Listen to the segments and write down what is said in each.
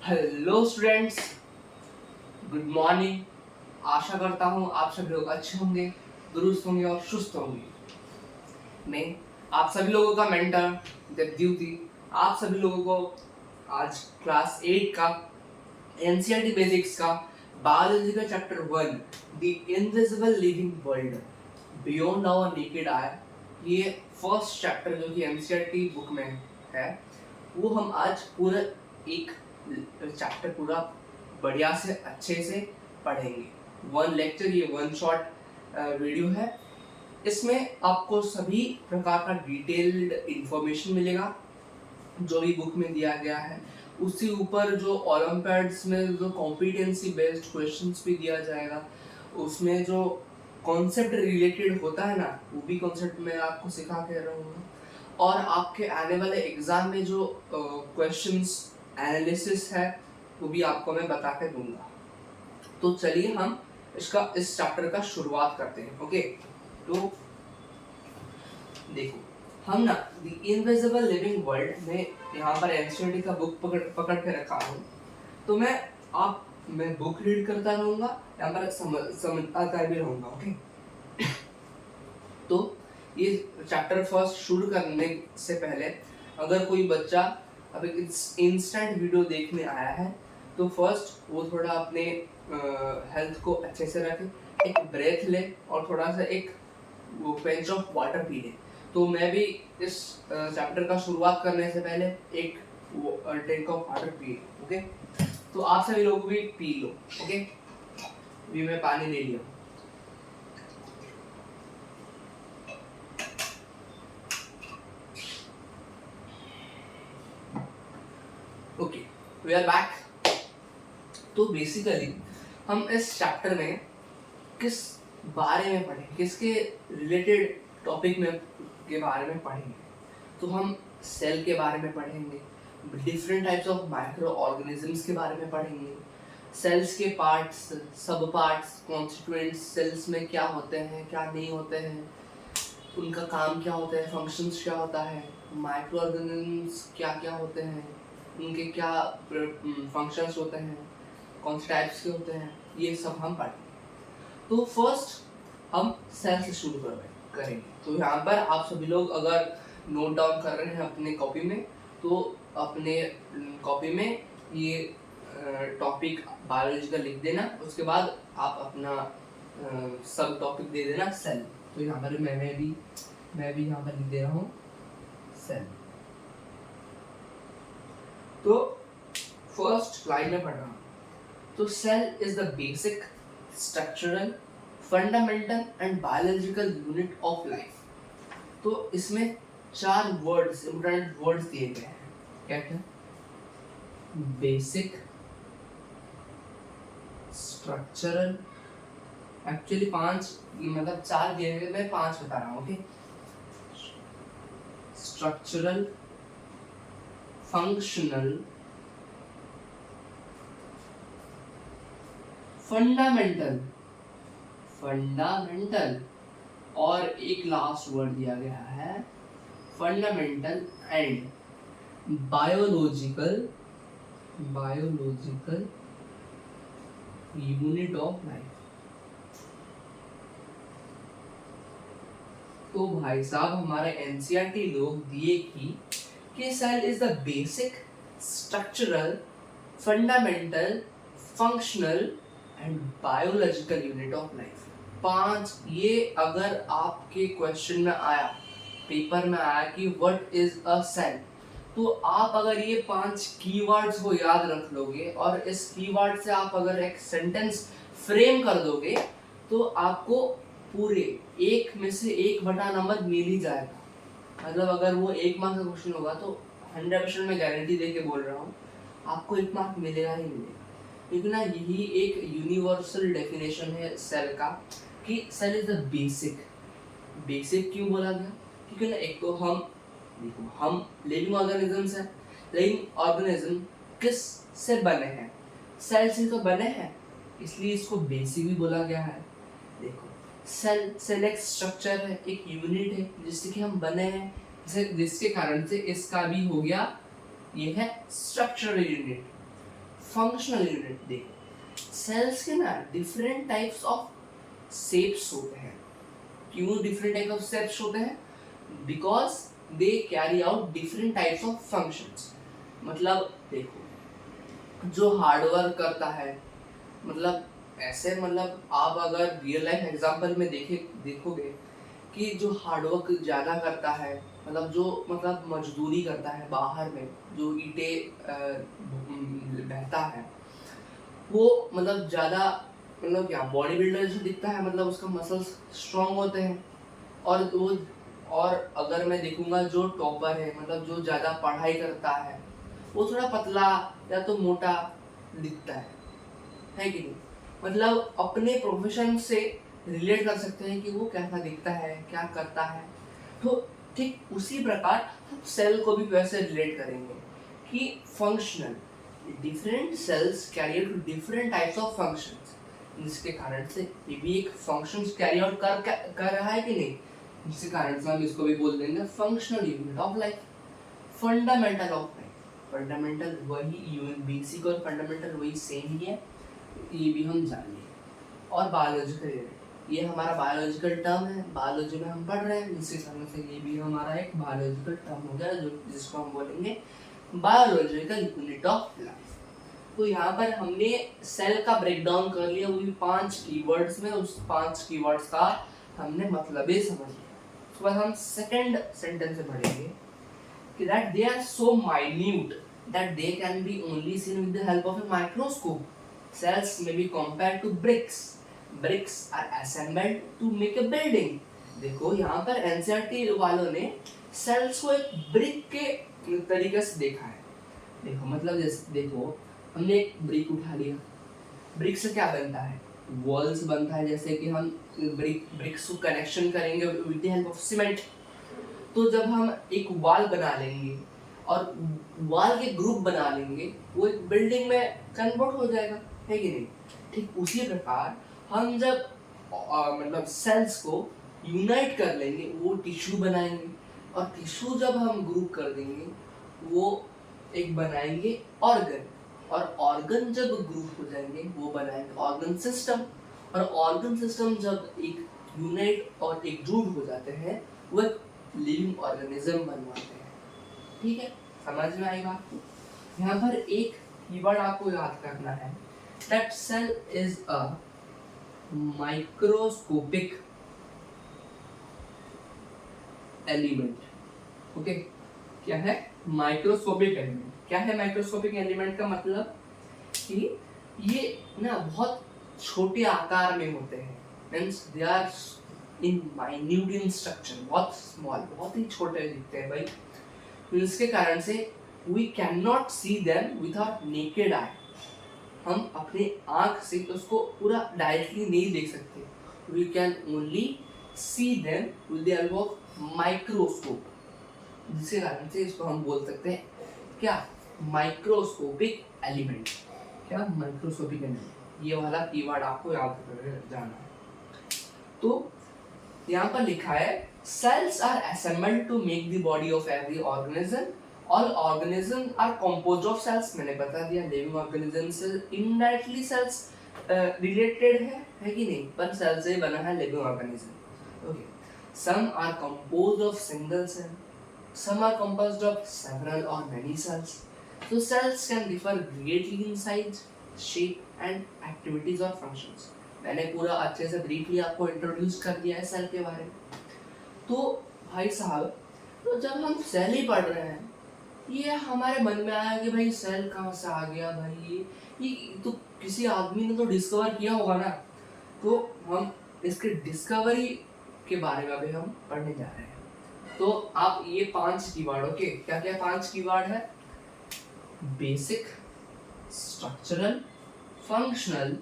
Hello students, good morning. आशा करता हूँ आप सभी लोग अच्छे होंगे, दुरुस्त होंगे और सुस्त होंगे। मैं आप सभी लोगों का मेंटर देवद्युति आप सभी लोगों को आज क्लास 8 का एनसीईआरटी बेसिक्स का बायोलॉजी का chapter 1 the invisible living world beyond our naked eye, ये फर्स्ट चैप्टर जो कि एनसीईआरटी बुक में है, वो हम आज पूरा एक चैप्टर पूरा बढ़िया से अच्छे से पढ़ेंगे। वन लेक्चर, ये वन शॉट वीडियो है। इसमें आपको सभी प्रकार का डिटेल्ड इंफॉर्मेशन मिलेगा जो भी बुक में दिया गया है। उसके ऊपर जो ओलंपियाड्स में जो कॉम्पिटेंसी बेस्ड क्वेश्चंस भी दिया जाएगा, उसमें जो कॉन्सेप्ट रिलेटेड होता है ना, वो भी कॉन्सेप्ट मैं आपको सिखा के रहूँगा। और आपके आने वाले एग्जाम में जो क्वेश्चंस एनालिसिस है, वो भी आपको मैं बता के दूंगा। तो चलिए हम इस चैप्टर का शुरुआत करते हैं। ओके, तो देखो, हम ना द इनविजिबल लिविंग वर्ल्ड में यहाँ पर एनसीईआरटी का बुक पकड़ के रखा हूँ। तो मैं बुक रीड करता रहूंगा, यहाँ पर समझता भी रहूंगा। ओके, तो ये चैप्टर फर्स्ट शुरू करने से पहले अगर कोई बच्चा अभी इंस्टेंट वीडियो देखने आया है, तो फर्स्ट वो थोड़ा अपने हेल्थ को अच्छे से रखे, एक ब्रेथ ले और थोड़ा सा एक वो पेंच ऑफ वाटर पी ले। तो मैं भी इस चैप्टर का शुरुआत करने से पहले एक drink of water P. Okay, तो आप सभी लोग भी पी लो। ओके, भी मैं पानी ले लिया। Okay, we are back. तो बेसिकली हम इस चैप्टर में किस बारे में पढ़ेंगे, किसके रिलेटेड टॉपिक में के बारे में पढ़ेंगे। तो हम सेल के बारे में पढ़ेंगे, different types of micro organisms के बारे में पढ़ेंगे, सेल्स के पार्ट्स, सब पार्ट्स, कॉन्स्टिट्यूएंट्स सेल्स में क्या होते हैं, क्या नहीं होते हैं, उनका काम क्या होता है, फंक्शंस क्या होता है, माइक्रो ऑर्गेनिजम्स क्या क्या होते हैं, उनके क्या फंक्शंस होते हैं, कौन से टाइप्स के होते हैं, ये सब हम पढ़ेंगे। तो फर्स्ट हम सेल से शुरू करेंगे। तो यहाँ पर आप सभी लोग अगर नोट डाउन कर रहे हैं अपने कॉपी में, तो अपने कॉपी में ये टॉपिक बायोलॉजी का लिख देना। उसके बाद आप अपना सब टॉपिक दे देना सेल। तो यहाँ पर मैं भी यहाँ पर लिख दे रहा हूँ सेल। तो फर्स्ट लाइन में पढ़ रहा हूँ। तो cell is the basic structural fundamental and biological unit of life. तो इसमें 4 वर्ड्स, इंपॉर्टेंट वर्ड्स दिए गए हैं। क्या क्या? बेसिक, स्ट्रक्चरल, एक्चुअली 5 मतलब 4 दिए गए, मैं 5 बता रहा हूँ। ओके, स्ट्रक्चरल, फंक्शनल, फंडामेंटल और एक लास्ट वर्ड दिया गया है fundamental and biological unit of life. तो भाई साहब, हमारे एनसीईआरटी लोग दिए कि cell is the basic structural fundamental functional and biological unit of life. 5 ये अगर आपके क्वेश्चन में आया, पेपर में आया कि व्हाट इज अ सेल, तो आप अगर ये 5 कीवर्ड्स को याद रख लोगे और इस कीवर्ड से आप अगर एक सेंटेंस फ्रेम कर दोगे, तो आपको पूरे 1 में से 1 बटा नंबर मिल ही जाएगा। मतलब अगर वो 1 मार्क का क्वेश्चन होगा तो 100% मैं गारंटी दे के बोल रहा हूँ, आपको 1 मार्क मिलेगा ही मिलेगा। क्योंकि ना यही एक यूनिवर्सल डेफिनेशन है सेल का कि सेल इज द बेसिक क्यों बोला गया? क्योंकि ना एक तो हम लिविंग ऑर्गेनिजम्स हैं। लिविंग ऑर्गेनिज्म किस से बने हैं? सेल से तो बने हैं, इसलिए इसको बेसिक भी बोला गया है। देखो, सेल एक स्ट्रक्चर है, एक यूनिट है जिससे कि हम बने हैं, जिसके कारण से इसका भी हो गया, ये है स्ट्रक्चरल यूनिट। फंक्शनल यूनिट देखो, सेल्स के ना डिफरेंट टाइप्स ऑफ शेप्स होते हैं। क्यों डिफरेंट टाइप ऑफ शेप्स होते हैं? Because they carry out different types of functions. मतलब देखो, जो हार्डवर्क करता है, मतलब ऐसे, मतलब आप अगर रियल लाइफ एग्जांपल में देखोगे कि जो हार्डवर्क ज़्यादा करता है, मतलब जो मतलब मजदूरी करता है बाहर में, जो ईंटें बहता है, वो मतलब ज़्यादा, मतलब क्या बॉडी बिल्डर जो दिखता है, मतलब उसका मसल्स स्ट्रांग होते हैं। और वो, और अगर मैं देखूंगा जो टॉपर है, मतलब जो ज़्यादा पढ़ाई करता है, वो थोड़ा पतला या तो मोटा दिखता है कि नहीं? मतलब अपने प्रोफेशन से रिलेट कर सकते हैं कि वो कैसा दिखता है, क्या करता है। तो ठीक उसी प्रकार हम सेल को भी वैसे रिलेट करेंगे कि functional, different cells carry out different types of functions, जिसके कारण से ये भी एक फंक्शंस कैरी आउट कर रहा है कि नहीं, जिसके कारण से हम इसको भी बोल देंगे functional unit of life, fundamental of life. Fundamental वही बेसिक और फंडामेंटल वही सेम ही है, ये भी हम जान लिए। और बायोलॉजिकल यूनिट, ये हमारा बायोलॉजिकल टर्म है, बायोलॉजी में हम पढ़ रहे हैं, इसी कारण से ये भी हमारा एक बायोलॉजिकल टर्म हो गया, जो जिसको हम बोलेंगे बायोलॉजिकल यूनिट ऑफ लाइफ। तो यहाँ पर हमने सेल का ब्रेकडाउन कर लिया, वो भी 5 कीवर्ड्स में। उस 5 कीवर्ड्स का हमने मतलब ही समझ लिया। उसके बाद हम सेकंड सेंटेंस से पढ़ेंगे कि that they are so minute that they can be only seen with the help of a microscope. Cells may be compared to bricks. Bricks are assembled to make a building. देखो यहाँ पर NCERT वालों ने sales को एक brick के तरीके से देखा है। देखो मतलब जैसे देखो, हमने एक ब्रिक उठा लिया, ब्रिक से क्या बनता है? वॉल्स बनता है। जैसे कि हम ब्रिक्स को कनेक्शन करेंगे with the help of cement, तो जब हम एक वॉल बना लेंगे और वॉल के ग्रुप बना लेंगे, वो एक बिल्डिंग में कन्वर्ट हो जाएगा, है कि नहीं? ठीक उसी प्रकार हम जब मतलब सेल्स को यूनाइट कर लेंगे, वो टिश्यू बनाएंगे, और टिश्यू जब हम ग्रुप कर देंगे, वो एक बनाएंगे ऑर्गन, और ऑर्गन जब ग्रुप हो जाएंगे, वो बनाएंगे ऑर्गन सिस्टम, और ऑर्गन सिस्टम जब एक यूनाइट और एकजुट हो जाते हैं, वो एक लिविंग ऑर्गेनिज्म बनवाते हैं। ठीक है, समझ में आई बात? यहाँ पर एक कीवर्ड आपको याद करना है, that cell is a microscopic element. Okay, क्या है माइक्रोस्कोपिक एलिमेंट? क्या है माइक्रोस्कोपिक एलिमेंट का मतलब? कि ये ना बहुत छोटे आकार में होते हैं, means they are in minute in structure, बहुत स्मॉल, बहुत ही छोटे दिखते हैं भाई। तो इसके कारण से we can not see them with our naked eye, हम अपने आंख से उसको पूरा डायरेक्टली नहीं देख सकते, we can only see them with the help of microscope, जिसके कारण से इसको हम बोल सकते हैं क्या? Microscopic element. क्या? Microscopic element. ये वाला कीवर्ड आपको याद कर जाना है। तो यहाँ पर लिखा है cells are assembled to make the body of every organism. All organisms are composed of cells. मैंने बता दिया living organism से indirectly cells related है कि नहीं? पर cell से बना है living organism. Okay. Some are composed of single cell. Some are composed of several or many cells. So cells can differ greatly in size, shape and activities or functions. मैंने पूरा अच्छे से ब्रीफली आपको introduce कर दिया है cell के बारे में। तो भाई साहब, तो जब हम सेल ही पढ़ रहे हैं, ये हमारे मन में आया कि भाई सेल कहाँ से आ गया भाई, ये तो किसी आदमी ने तो डिस्कवर किया होगा ना। तो हम इसके डिस्कवरी के बारे में अभी हम पढ़ने जा रहे हैं। तो आप ये 5 कीवर्ड, ओके, क्या क्या 5 कीवर्ड है? Basic, structural, functional,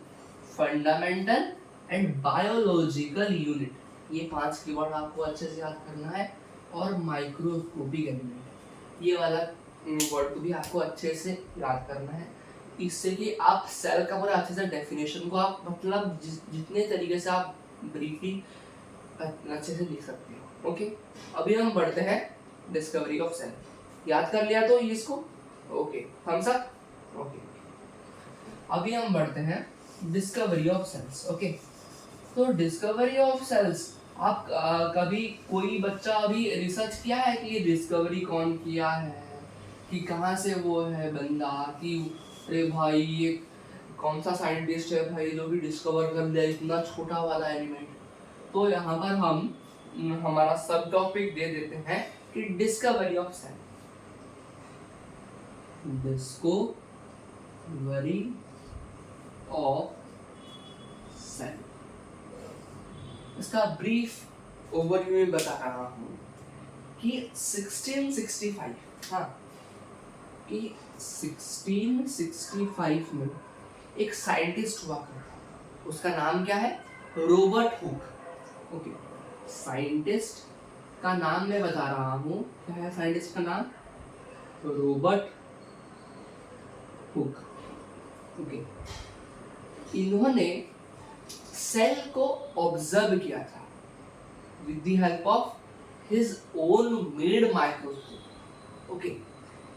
fundamental and biological unit, ये 5 कीवर्ड आपको अच्छे से याद करना है। और माइक्रोस्कोपिक एलिमेंट, ये वाला वर्ड को भी आपको अच्छे से याद करना है, इससे कि आप सेल का पूरा अच्छे से डेफिनेशन को आप मतलब जितने तरीके से आप ब्रीफली अच्छे से लिख सकते हो। ओके, अभी हम बढ़ते हैं डिस्कवरी ऑफ सेल। याद कर लिया तो इसको? Okay, Thums up. ओके, अभी हम बढ़ते हैं डिस्कवरी ऑफ सेल्स। ओके, तो डिस्कवरी ऑफ सेल्स, आप कभी कोई बच्चा अभी रिसर्च किया है कि ये डिस्कवरी कौन किया है, कि कहाँ से वो है बंदा, कि अरे भाई ये कौन सा साइंटिस्ट है भाई जो भी डिस्कवर कर लिया इतना छोटा वाला एलिमेंट। तो यहाँ पर हम हमारा सब टॉपिक दे देते हैं कि discovery of cell. Discovery of cell, इसका ब्रीफ ओवरव्यू में बता रहा हूँ कि 1665, हाँ, कि 1665 में एक साइंटिस्ट हुआ करता, उसका नाम क्या है, रॉबर्ट हुक। ओके, साइंटिस्ट का नाम मैं बता रहा हूँ, क्या है साइंटिस्ट का नाम, रॉबर्ट हुक। ओके, इन्होंने सेल को ऑब्जर्व किया था with the help of his own made microscope. Okay,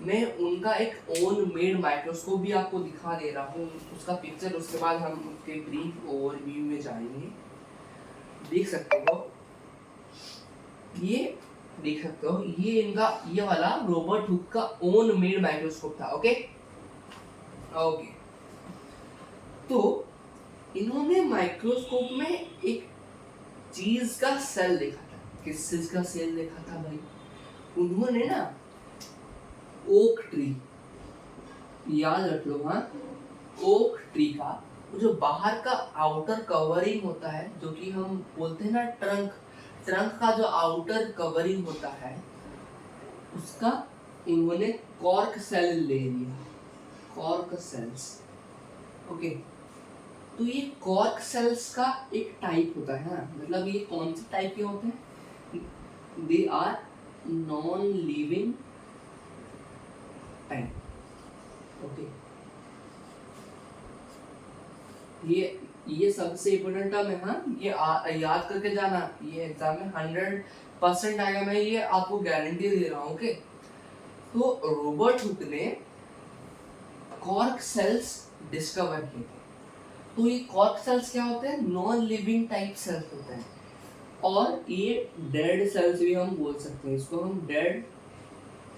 मैं उनका एक ओन मेड माइक्रोस्कोप भी आपको दिखा दे रहा हूँ, उसका पिक्चर, उसके बाद हम उसके ब्रीफ ओवरव्यू में जाएंगे। देख सकते हो, ये देख सकते हो, ये इनका ये वाला रॉबर्ट हुक का ओन मेड माइक्रोस्कोप था। ओके ओके, तो इन्होंने माइक्रोस्कोप में एक चीज का सेल देखा था। किस चीज का सेल देखा था भाई, उन्होंने ना ओक ट्री, याद रख लो, हाँ, ओक ट्री का जो बाहर का आउटर कवरिंग होता है, जो कि हम बोलते हैं ना ट्रंक, ट्रंक का जो आउटर कवरिंग होता है, उसका इन्होंने कॉर्क सेल ले लिया, कॉर्क सेल्स। ओके, तो ये कॉर्क सेल्स का एक टाइप होता है, मतलब ये कौन से टाइप के होते हैं, they are non living type. Okay, ये सबसे इम्पोर्टेंट टर्म है, हाँ, ये याद करके जाना, ये एग्जाम में 100% आएगा, मैं ये आपको गारंटी दे रहा हूँ। ओके, तो रॉबर्ट हुक ने कॉर्क सेल्स डिस्कवर किए थे। तो ये कॉर्क सेल्स क्या होते हैं, नॉन लिविंग टाइप सेल्स होते हैं, और ये डेड सेल्स भी हम बोल सकते हैं, इसको हम डेड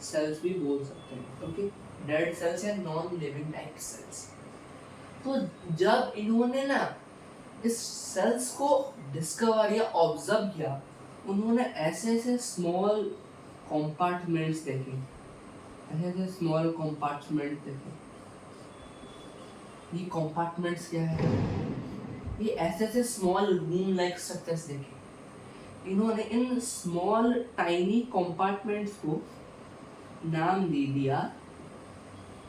सेल्स भी बोल सकते हैं। ओके, डेड सेल्स या नॉन लिविंग टाइप सेल्स। तो जब इन्होंने ना इस सेल्स को डिस्कवर या ऑब्जर्व किया, उन्होंने ऐसे ऐसे स्मॉल कंपार्टमेंट्स देखे, ऐसे ऐसे स्मॉल कंपार्टमेंट देखे। ये कंपार्टमेंट्स क्या है, ये ऐसे ऐसे स्मॉल रूम लाइक स्ट्रक्चर्स देखे। इन्होंने इन स्मॉल टाइनी कंपार्टमेंट्स को नाम दे दिया,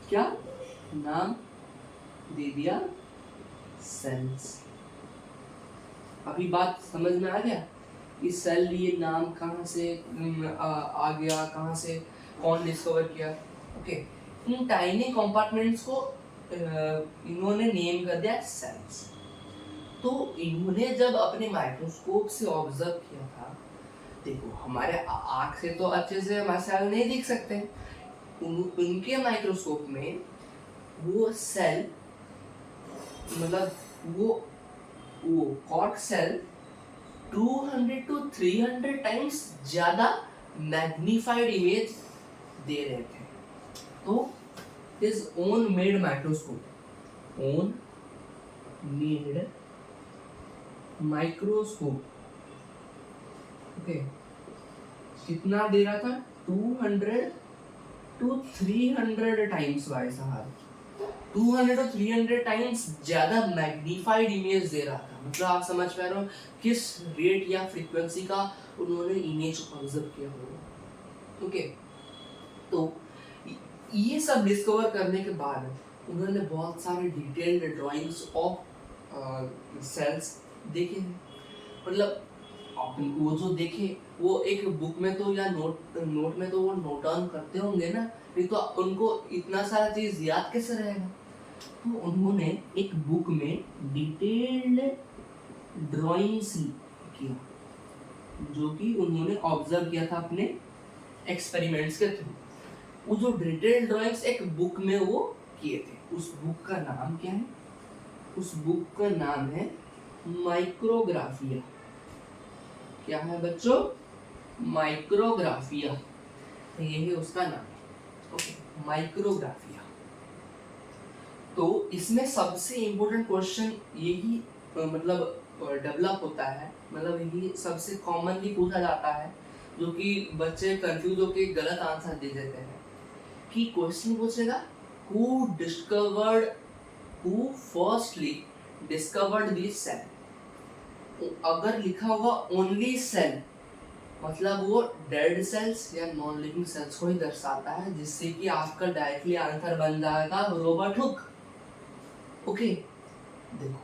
क्या नाम दे दिया, सेल्स। अभी बात समझ में आ गया कि सेल ये नाम कहाँ से आ गया, कहाँ से कौन डिस्कवर किया। ओके, इन टाइनी कंपार्टमेंट्स को इन्होंने नेम कर दिया सेल्स। तो इन्होंने जब अपने माइक्रोस्कोप से ऑब्जर्व किया था, देखो हमारे आँख से तो अच्छे से हमारे सेल नहीं दिख सकते, उनके माइक्रोस्कोप में वो सेल, मतलब वो कॉर्क सेल 200 to 300 टाइम्स ज्यादा मैग्नीफाइड इमेज दे रहे थे। तो his own made microscope, own made microscope, okay, कितना दे रहा था, 200 to 300 टाइम्स, भाई साहब 200 to 300 टाइम्स ज्यादा मैग्नीफाइड इमेज दे रहा था। मतलब आप समझ पा रहे हो किस रेट या फ्रीक्वेंसी का उन्होंने इमेज ऑब्जर्व किया होगा। ओके, तो ये सब डिस्कवर करने के बाद उन्होंने बहुत सारे डिटेल्ड ड्राइंग्स ऑफ सेल्स देखे हैं। मतलब वो जो देखे वो एक बुक में तो या नोट में तो वो नोट डाउन करते होंगे ना, नहीं तो उनको इतना सारा चीज याद कैसे रहेगा। तो उन्होंने एक बुक में डिटेल्ड ड्राइंग्स किया, जो कि उन्होंने ऑब्जर्व किया था अपने एक्सपेरिमेंट्स के थ्रू। वो जो डिटेल्ड ड्राइंग्स एक बुक में वो किए थे, उस बुक का नाम क्या है, उस बुक का नाम है माइक्रोग्राफिया। क्या है बच्चों? माइक्रोग्राफिया, ये है उसका नाम। Okay, Micrographia. तो इसमें सबसे इम्पोर्टेंट क्वेश्चन यही मतलब डेवलप होता है, मतलब यही सबसे कॉमनली पूछा जाता है, जो कि बच्चे कंफ्यूज होकर गलत आंसर दे देते हैं। कि क्वेश्चन पूछेगा who firstly discovered this cell. अगर लिखा होगा ओनली सेल, मतलब वो डेड सेल्स या नॉन लिविंग सेल्स को ही दर्शाता है, जिससे कि आपका डायरेक्टली आंसर बन जाएगा रॉबर्ट हुक। ओके, देखो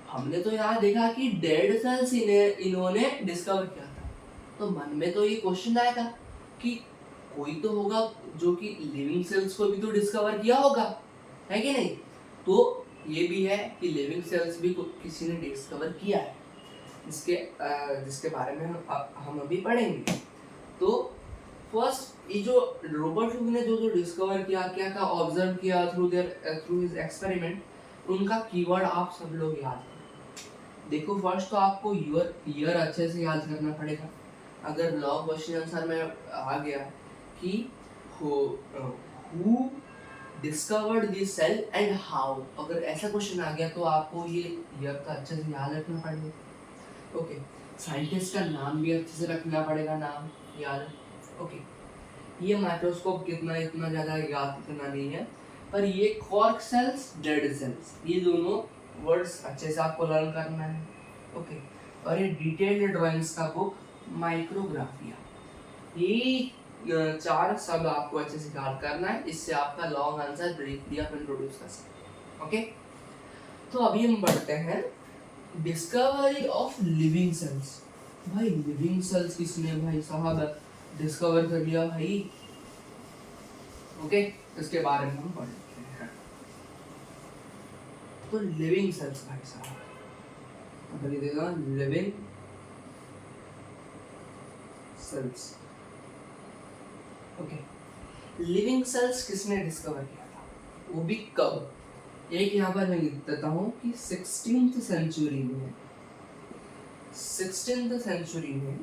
हमने तो यहाँ देखा कि डेड सेल्स इन्होंने डिस्कवर किया था, तो मन में तो ये क्वेश्चन आएगा कि कोई तो होगा जो कि लिविंग सेल्स को भी तो डिस्कवर किया होगा, है कि नहीं? तो ये भी है कि लिविंग सेल्स भी किसी ने डिस्कवर किया है, जिसके बारे में हम अभी पढ़ेंगे। तो फर्स्ट ये जो रॉबर्ट हुक ने जो डिस्कवर किया, क्या क्या ऑब्जर्व किया थ्रू हिज एक्सपेरिमेंट, उनका कीवर्ड आप सब लोग याद करें। देखो फर्स्ट तो आपको ईयर अच्छे से याद करना पड़ेगा। अगर लॉग क्वेश्चन आंसर में आ गया कि who discovered this cell and how, अगर ऐसा क्वेश्चन आ गया तो आपको ये ईयर का अच्छे से याद रखना पड़ेगा। ओके, साइंटिस्ट का नाम भी अच्छे से रखना पड़ेगा, नाम याद। ओके, ये माइक्रोस्कोप कितना इतना ज़्यादा याद इतना नहीं है, पर ये कॉर्क सेल्स, डेड सेल्स, ये दोनों वर्ड्स अच्छे से आपको लर्न करना है। ओके, और ये डिटेल्ड ड्राइंग्स का बुक माइक्रोग्राफिया, ये 4 शब्द आपको अच्छे से याद करना है, इससे आपका लॉन्ग आंसर ब्रीफली आप इंट्रोड्यूस कर सकते। ओके, तो अभी हम बढ़ते हैं डिस्कवरी ऑफ लिविंग सेल्स। भाई लिविंग सेल्स किसने भाई साहब डिस्कवर कर लिया भाई? ओके, इसके बारे में हम पढ़ते हैं। तो लिविंग सेल्स भाई साहब, अगर ये देगा living cells. Okay, living cells किसने डिस्कवर किया था, वो भी कब? एक यहाँ पर मैं लिख देता हूँ कि 16th सेंचुरी में, 16th सेंचुरी में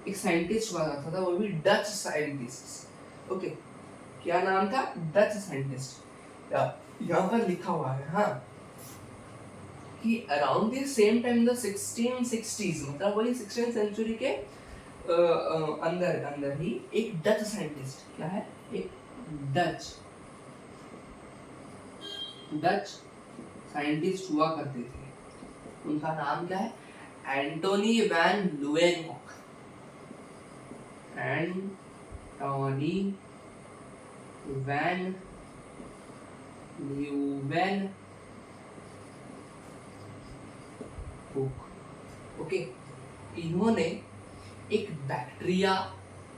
एक साइंटिस्ट हुआ था, वो भी डच साइंटिस्ट। ओके, क्या नाम था? Dutch scientist. यहाँ पर लिखा हुआ है हाँ कि around the same time the 1660s, मतलब वही 16th सेंचुरी के अंदर ही एक डच साइंटिस्ट, क्या है, एक डच साइंटिस्ट हुआ करते थे। उनका नाम क्या है? Antonie van Leeuwenhoek. Antonie van Leeuwenhoek. Okay, इन्होंने एक बैक्टीरिया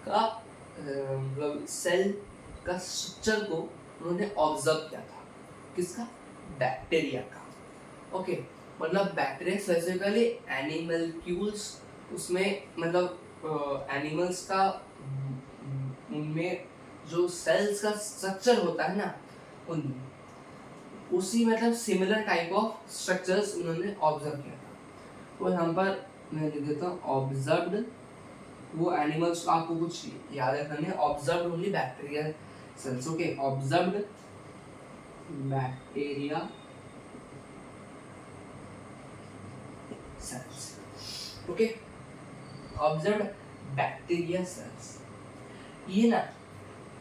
का मतलब सेल का स्ट्रक्चर को उन्होंने ऑब्जर्व किया था। किसका? बैक्टीरिया का। ओके, मतलब बैक्टीरिया स्पेसिफिकली एनिमल्क्यूल्स, उसमें मतलब एनिमल्स का उनमें जो सेल्स का स्ट्रक्चर होता है ना, उनमें उसी मतलब सिमिलर टाइप ऑफ स्ट्रक्चर्स उन्होंने ऑब्जर्व किया था। तो यहाँ पर मैं लिख देता हूँ ऑब्जर्व्ड, वो एनिमल्स आपको कुछ याद रखना है, observed only bacteria cells. Okay, observed bacteria cells. Okay, observed bacteria cells. ये ना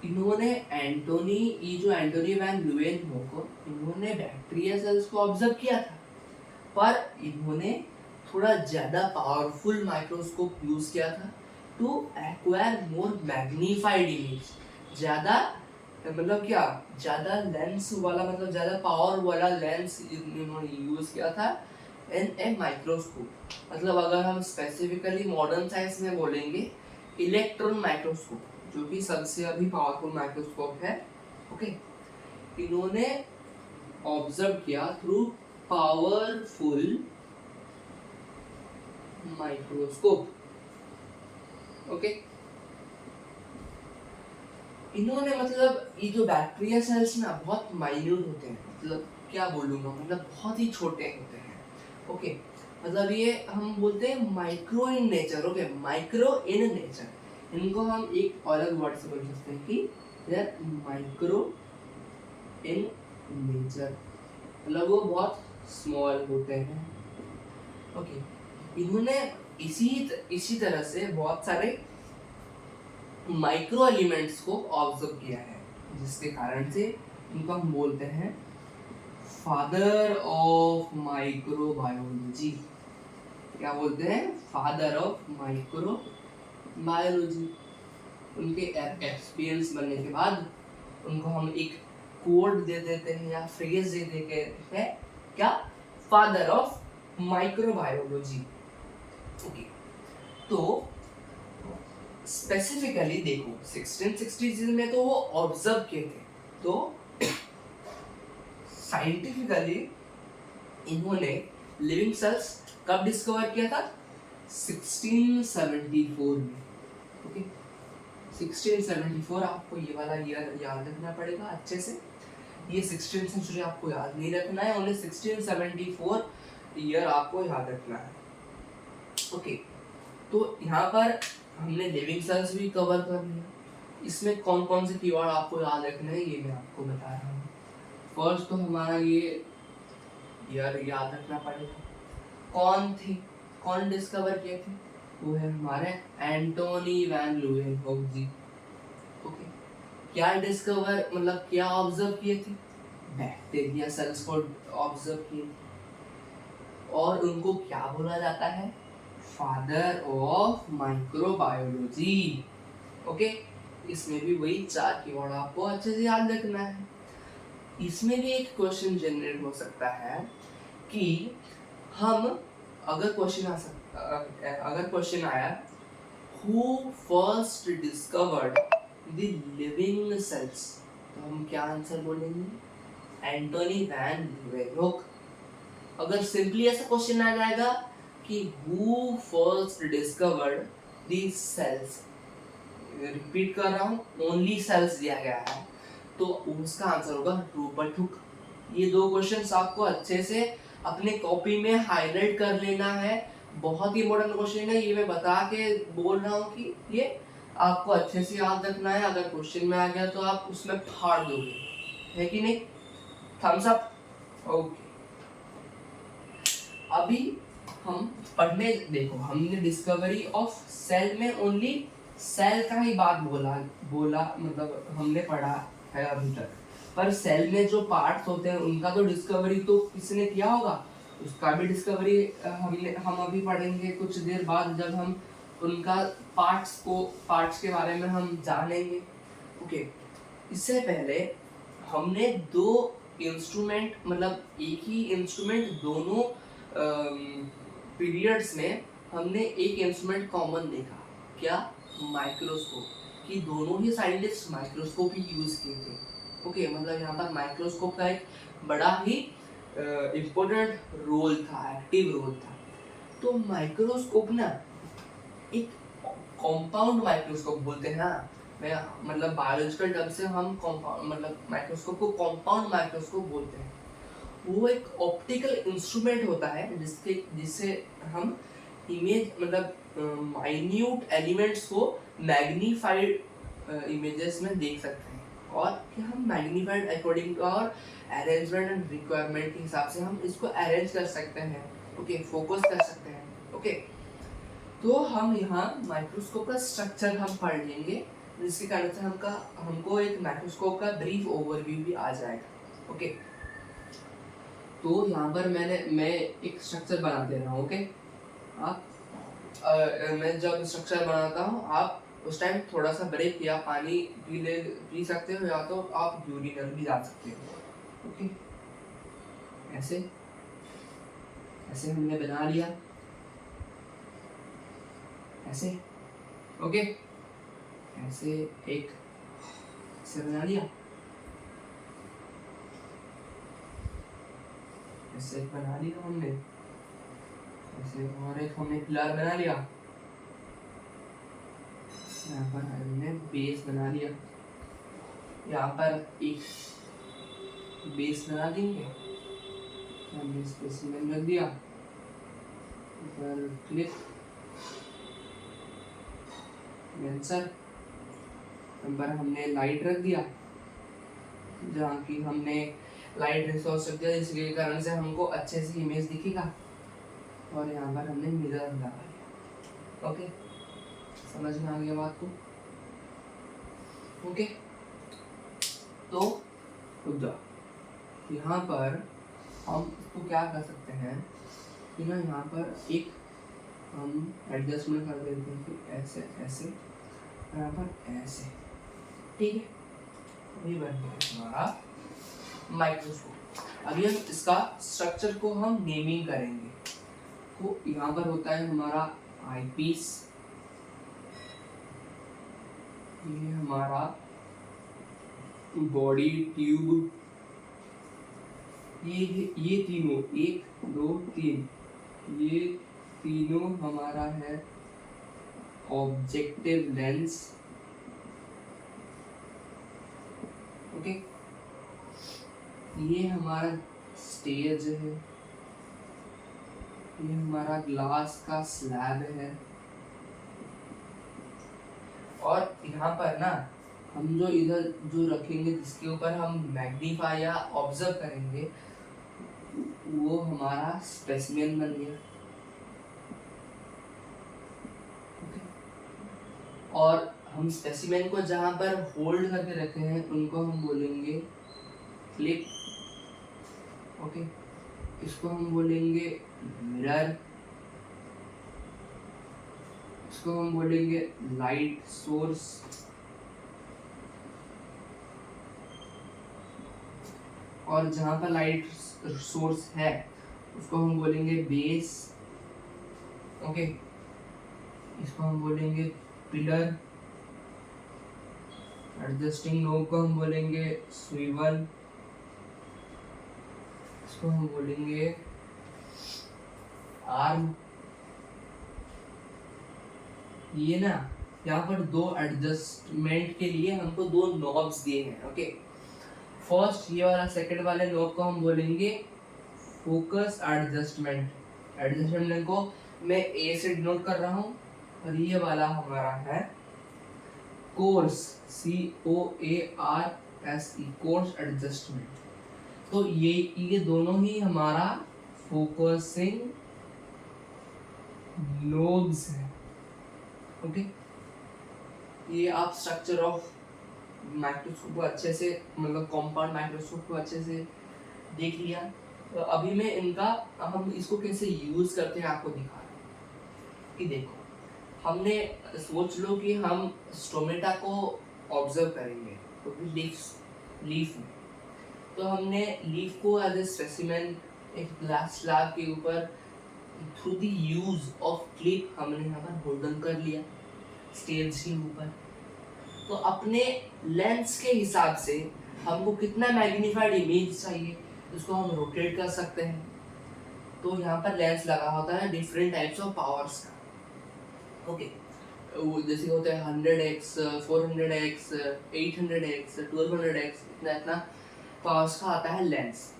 इन्होंने ये जो एंटोनी वैन ल्यूवेनहॉक, इन्होंने बैक्टीरिया सेल्स को ऑब्जर्व किया था, पर इन्होंने थोड़ा ज्यादा पावरफुल माइक्रोस्कोप यूज किया था to acquire more magnified image. ज्यादा मतलब क्या, ज्यादा लेंस वाला, मतलब ज्यादा पावर वाला लेंस इन्होंने यूज किया था इन ए माइक्रोस्कोप। मतलब अगर हम स्पेसिफिकली मॉडर्न साइंस में बोलेंगे इलेक्ट्रॉन माइक्रोस्कोप, जो कि सबसे अभी पावरफुल माइक्रोस्कोप है। ओके, इन्होंने ऑब्जर्व किया थ्रू पावरफुल माइक्रोस्कोप। ओके, इन्होंने मतलब ये जो बैक्टीरिया सेल्स ना बहुत माइन्यूट होते हैं, मतलब क्या बोलूँगा, मतलब बहुत ही छोटे होते हैं। ओके, मतलब ये हम बोलते हैं micro in nature. Okay, micro in nature, इनको हम एक अलग वर्ड से बोल सकते हैं कि they are micro in nature, मतलब वो बहुत स्मॉल होते हैं। ओके, इन्होंने इसी तरह से बहुत सारे माइक्रो एलिमेंट्स को ऑब्जर्व किया है, जिसके कारण से इनको हम बोलते हैं फादर ऑफ माइक्रोबायोलॉजी। क्या बोलते हैं? Father of microbiology. उनके एक्सपीरियंस बनने के बाद उनको हम एक कोड दे देते हैं या फ्रेज दे देते हैं, क्या? Father of microbiology. ओके, तो स्पेसिफिकली देखो 1660s में तो वो ऑब्जर्व किए थे, तो साइंटिफिकली इन्होंने लिविंग सेल्स कब डिस्कवर किया था? 1674 में। ओके, 1674, आपको ये वाला ईयर याद रखना पड़ेगा अच्छे से। ये 16th सेंचुरी आपको याद नहीं रखना है, ओनली 1674 ईयर आपको याद रखना है। ओके, तो यहाँ पर हमने लिविंग सेल्स भी कवर कर लिया। इसमें कौन कौन से कीवर्ड आपको याद रखने हैं ये मैं आपको बता रहा हूँ। फर्स्ट तो हमारा ये ईयर याद रखना पड़ेगा। कौन थे, कौन डिस्कवर किए थे? वो है हमारे एंटोनी वैन ल्यूवेनहोक जी। ओके, क्या डिस्कवर, मतलब क्या ऑब्जर्व किए थे? बैक्टीरिया सेल्स को ऑब्जर्व किए, और उनको क्या बोला जाता है? Father of microbiology. ओके, इसमें भी वही 4 कीवर्ड आपको अच्छे से याद रखना है। इसमें भी एक क्वेश्चन जनरेट हो सकता है कि हम अगर क्वेश्चन आया who first discovered the living cells, तो हम क्या आंसर बोलेंगे? Antonie van Leeuwenhoek. अगर सिंपली ऐसा क्वेश्चन आ जाएगा कि who first discovered the cells, repeat कर रहा हूँ, ओनली सेल्स दिया गया है, तो उसका आंसर होगा रॉबर्ट हुक। ये 2 क्वेश्चंस आपको अच्छे से अपने कॉपी में हाईलाइट कर लेना है। बहुत ही इंपॉर्टेंट क्वेश्चन है, ये मैं बता के बोल रहा हूँ कि ये आपको अच्छे से याद रखना है। अगर क्वेश्चन में आ गया तो आप उसमें फाड़ दोगे, है कि नहीं? Thums up. ओके, अभी हम पढ़ने देखो, हमने डिस्कवरी ऑफ सेल में ओनली सेल का ही बात बोला मतलब हमने पढ़ा है अभी तक, पर सेल में जो पार्ट्स होते हैं उनका तो डिस्कवरी तो किसने किया होगा, उसका भी डिस्कवरी हम अभी पढ़ेंगे कुछ देर बाद, जब हम उनका पार्ट्स के बारे में हम जानेंगे। ओके, इससे पहले हमने 2 इंस्ट्रूमेंट, मतलब एक ही इंस्ट्रूमेंट दोनों पीरियड्स में हमने एक इंस्ट्रूमेंट कॉमन देखा, क्या? माइक्रोस्कोप। कि दोनों ही साइंटिस्ट माइक्रोस्कोप ही यूज किए थे। ओके, मतलब यहाँ पर माइक्रोस्कोप का एक बड़ा ही इम्पोर्टेंट रोल था, एक्टिव रोल था। तो माइक्रोस्कोप ना एक कॉम्पाउंड माइक्रोस्कोप बोलते हैं ना, मैं मतलब बायोलॉजिकल टर्म से हम कॉम्पाउंड, मतलब माइक्रोस्कोप को कॉम्पाउंड माइक्रोस्कोप बोलते हैं। वो एक ऑप्टिकल इंस्ट्रूमेंट होता है जिससे हम इमेज, मतलब माइन्यूट एलिमेंट्स को मैग्नीफाइड इमेजेस में देख सकते हैं, और कि हम magnified according to our arrangement and requirement के हिसाब से हम इसको अरेंज कर सकते हैं। ओके, फोकस कर सकते हैं। ओके, तो हम यहाँ माइक्रोस्कोप का स्ट्रक्चर हम पढ़ लेंगे, जिसके कारण से हमको एक माइक्रोस्कोप का ब्रीफ ओवरव्यू भी आ जाएगा। ओके, तो यहाँ पर मैं एक स्ट्रक्चर बना दे रहा हूँ। ओके, आप मैं जब स्ट्रक्चर बनाता हूँ आप उस टाइम थोड़ा सा ब्रेक या पानी पी सकते हो, या तो आप यूरिनल भी जा सकते हो। ओके, ऐसे हमने बना लिया, ऐसे। ओके, ऐसे बना लिया, ऐसे बना लिया हमने, ऐसे, और एक हमने पिलर बना लिया, यहाँ पर हमने बेस बना लिया, यहाँ पर एक बेस बना देंगे, हमने स्पेसिमेन रख दिया, ऊपर क्लिक आंसर, नंबर हमने लाइट रख दिया, जहाँ की हमने लाइट रिसोर्स रख दिया जिसके कारण से हमको अच्छे से इमेज दिखेगा, और यहाँ पर हमने मिरर लगा दिया। ओके, समझ में आ गया बात को? ओके, तो रुक जाओ, यहाँ पर हम इसको क्या कर सकते हैं कि ना यहाँ पर एक हम एडजस्टमेंट कर देते हैं कि ऐसे ऐसे, यहाँ पर ऐसे, ठीक है, वही बन गया हमारा माइक्रोस्कोप। अभी हम इसका स्ट्रक्चर को हम नेमिंग करेंगे। तो यहाँ पर होता है हमारा आईपीस, ये हमारा बॉडी ट्यूब, ये तीनों 1 2 3, ये तीनों हमारा है ऑब्जेक्टिव लेंस। ओके, ये हमारा स्टेज है, ये हमारा ग्लास का स्लैब है, और यहाँ पर ना हम जो इधर जो रखेंगे जिसके ऊपर हम मैग्नीफाई या ऑब्जर्व करेंगे वो हमारा स्पेसिमेन बन गया। और हम स्पेसिमेन को जहाँ पर होल्ड करके रखे हैं उनको हम बोलेंगे क्लिप। ओके, इसको हम बोलेंगे मिरर, इसको हम बोलेंगे लाइट सोर्स, और जहाँ पर लाइट सोर्स है उसको हम बोलेंगे बेस। ओके, इसको हम बोलेंगे पिलर, एडजस्टिंग नोब को हम बोलेंगे स्विवल, इसको हम बोलेंगे आर्म। ये ना यहाँ पर दो एडजस्टमेंट के लिए हमको 2 नॉब्स दिए हैं। ओके, फर्स्ट ये वाला, सेकंड वाले नॉब को हम बोलेंगे फोकस एडजस्टमेंट। एडजस्टमेंट को मैं ए से डिनोट कर रहा हूँ, और ये वाला हमारा है कोर्स, COARSE, कोर्स एडजस्टमेंट। तो ये दोनों ही हमारा फोकसिंग नोब्स है। ओके, ये आप स्ट्रक्चर ऑफ माइक्रोस्कोप को अच्छे से, मतलब कॉम्पाउंड माइक्रोस्कोप को अच्छे से देख लिया। तो अभी मैं इनका, हम इसको कैसे यूज करते हैं आपको दिखा रहा हूँ। कि देखो, हमने सोच लो कि हम स्टोमेटा को ऑब्जर्व करेंगे तो लीफ में, तो हमने लीफ को एज ए स्पेसिमेन एक ग्लास स्लैब के ऊपर through the use of clip हमने यहाँ पर होल्डन कर लिया स्टेज के ऊपर। तो अपने लेंस के हिसाब से हमको कितना मैग्नीफाइड इमेज चाहिए उसको हम रोटेट कर सकते हैं। तो यहाँ पर लेंस लगा होता है डिफरेंट टाइप्स ऑफ पावर्स का। ओके, जैसे होता है 100x, 400x, 800x, 1200x, इतना पावर्स का आता है लेंस।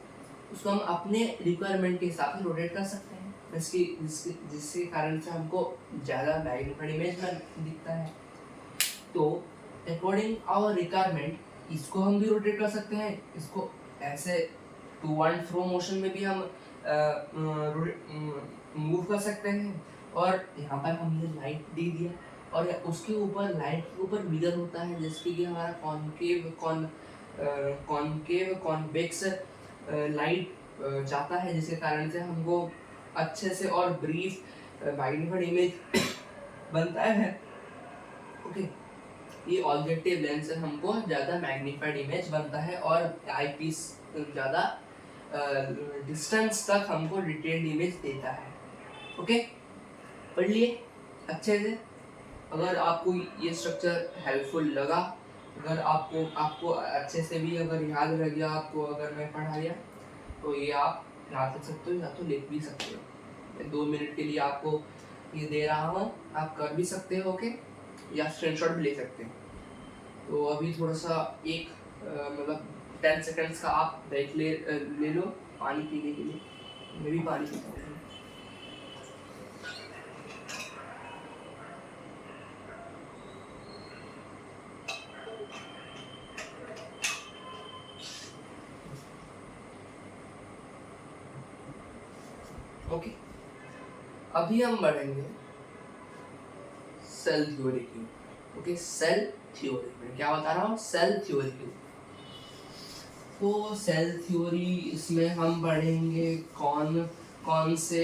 उसको हम अपने रिक्वायरमेंट के हिसाब से रोटेट कर सकते हैं, जिसके कारण से हमको ज़्यादा मैग्नीफाइड इमेज दिखता है। तो अकॉर्डिंग आवर रिक्वायरमेंट इसको हम भी रोटेट कर सकते हैं, इसको ऐसे टू एंड फ्रो मोशन में भी हम मूव कर सकते हैं। और यहाँ पर हमने लाइट दे दिया, और उसके ऊपर लाइट के ऊपर मिरर होता है जिसके कि हमारा कॉनकेव कॉन्वेक्स लाइट जाता है, जिसके कारण से हमको अच्छे से और ब्रीफ मैग्नीफाइड इमेज बनता है। ओके, ये ऑब्जेक्टिव लेंस से हमको ज़्यादा मैग्नीफाइड इमेज बनता है, और आईपीस ज़्यादा डिस्टेंस तक हमको डिटेल्ड इमेज देता है। ओके, पढ़ लिए अच्छे से। अगर आपको ये स्ट्रक्चर हेल्पफुल लगा, अगर आपको अच्छे से भी अगर याद रह गया, आपको अगर मैं पढ़ा दिया तो ये आप याद रख सकते हो या तो लिख भी सकते हो। 2 मिनट के लिए आपको ये दे रहा हूँ, आप कर भी सकते हो। ओके, या स्क्रीनशॉट भी ले सकते हो। तो अभी थोड़ा सा मतलब 10 सेकंड्स का आप ब्रेक ले लो पानी पीने के लिए। मेरी पानी पीता हूँ। ओके, अभी हम बढ़ेंगे सेल थ्योरी की। ओके, सेल थ्योरी में क्या बता रहा हूँ, सेल थ्योरी की। तो सेल थ्योरी, इसमें हम पढ़ेंगे कौन कौन से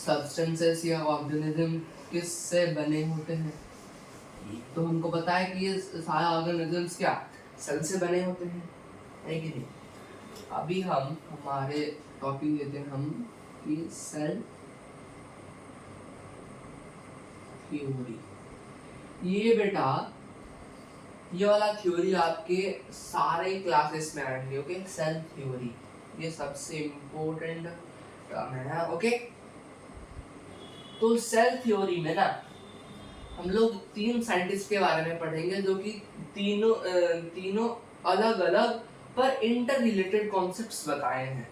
सब्सटेंसेस या ऑर्गेनिज्म किससे बने होते हैं। तो हमको पता है कि ये सारे ऑर्गेनिजम्स क्या सेल से बने होते हैं, है कि नहीं। अभी हम हमारे टॉपिक लेते हैं हम कि सेल थ्योरी। ये बेटा, ये वाला थ्योरी आपके सारे क्लासेस में आएंगे। ओके, सेल थ्योरी ये सबसे इम्पोर्टेंट टर्म है। ओके, तो सेल थ्योरी में ना हम लोग 3 साइंटिस्ट के बारे में पढ़ेंगे जो कि तीनों अलग अलग पर इंटर रिलेटेड कॉन्सेप्ट्स बताए हैं।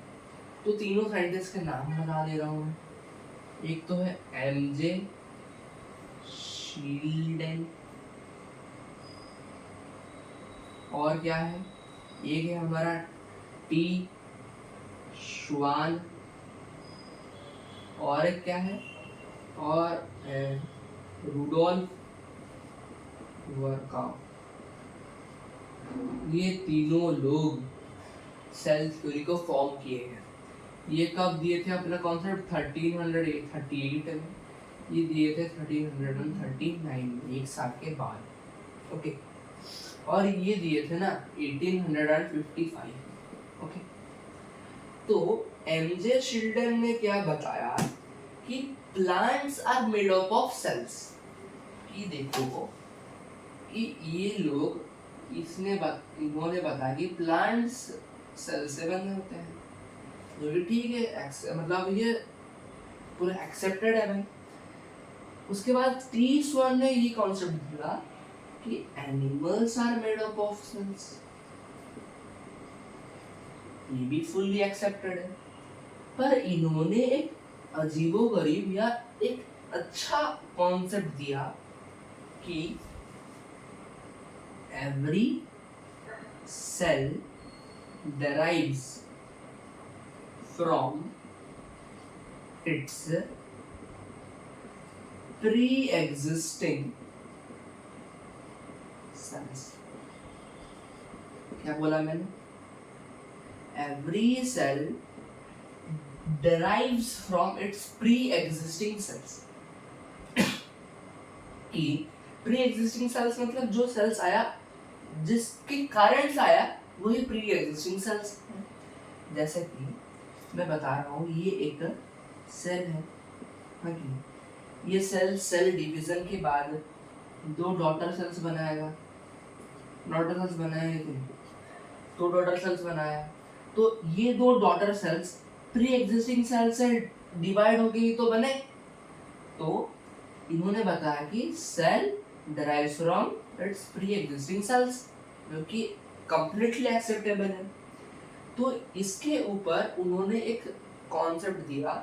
तो तीनों साइंटिस्ट के नाम बता दे रहा हूँ मैं। एक तो है एमजे शील्डेन, और क्या है, एक है हमारा टी श्वान, और एक क्या है, और रुडोल्फ वर्काउ। ये तीनों लोग सेल थ्योरी को फॉर्म किए हैं। ये कब दिए थे अपना कॉन्सेप्ट, 1338 में। ये दिए थे 1339, एक साल के बाद। ओके, और ये दिए थे ना 1855। ओके, तो एमजे शिल्डन ने क्या बताया कि plants are made up of cells. कि देखो कि ये लोग इन्होंने बताया कि प्लांट्स सेल से बने होते हैं, जो कि ठीक है, मतलब ये पूरा एक्सेप्टेड है भाई। उसके बाद टी स्वान ने ये कॉन्सेप्ट दिया कि animals are made up of cells. ये भी फुल्ली एक्सेप्टेड है, पर इन्होंने एक अजीबोगरीब या एक अच्छा कॉन्सेप्ट दिया कि every cell derives from its pre-existing cells। क्या बोला मैंने, every cell derives from its pre-existing cells। कि pre-existing cells मतलब जो cells आया, जिसके कारण से आया, वही प्री एग्जिस्टिंग सेल्स है। जैसे कि मैं बता रहा हूँ, ये एक सेल है, ये सेल डिवीजन के बाद 2 डॉटर सेल्स बनाएगा। डॉटर सेल्स बनाए थे, 2 डॉटर सेल्स बनाया, तो ये 2 daughter cells pre existing cell से डिवाइड हो गई तो बने। तो इन्होंने बताया कि cell derives from its pre-existing cells, जो कि completely acceptable है। तो इसके ऊपर उन्होंने एक कॉन्सेप्ट दिया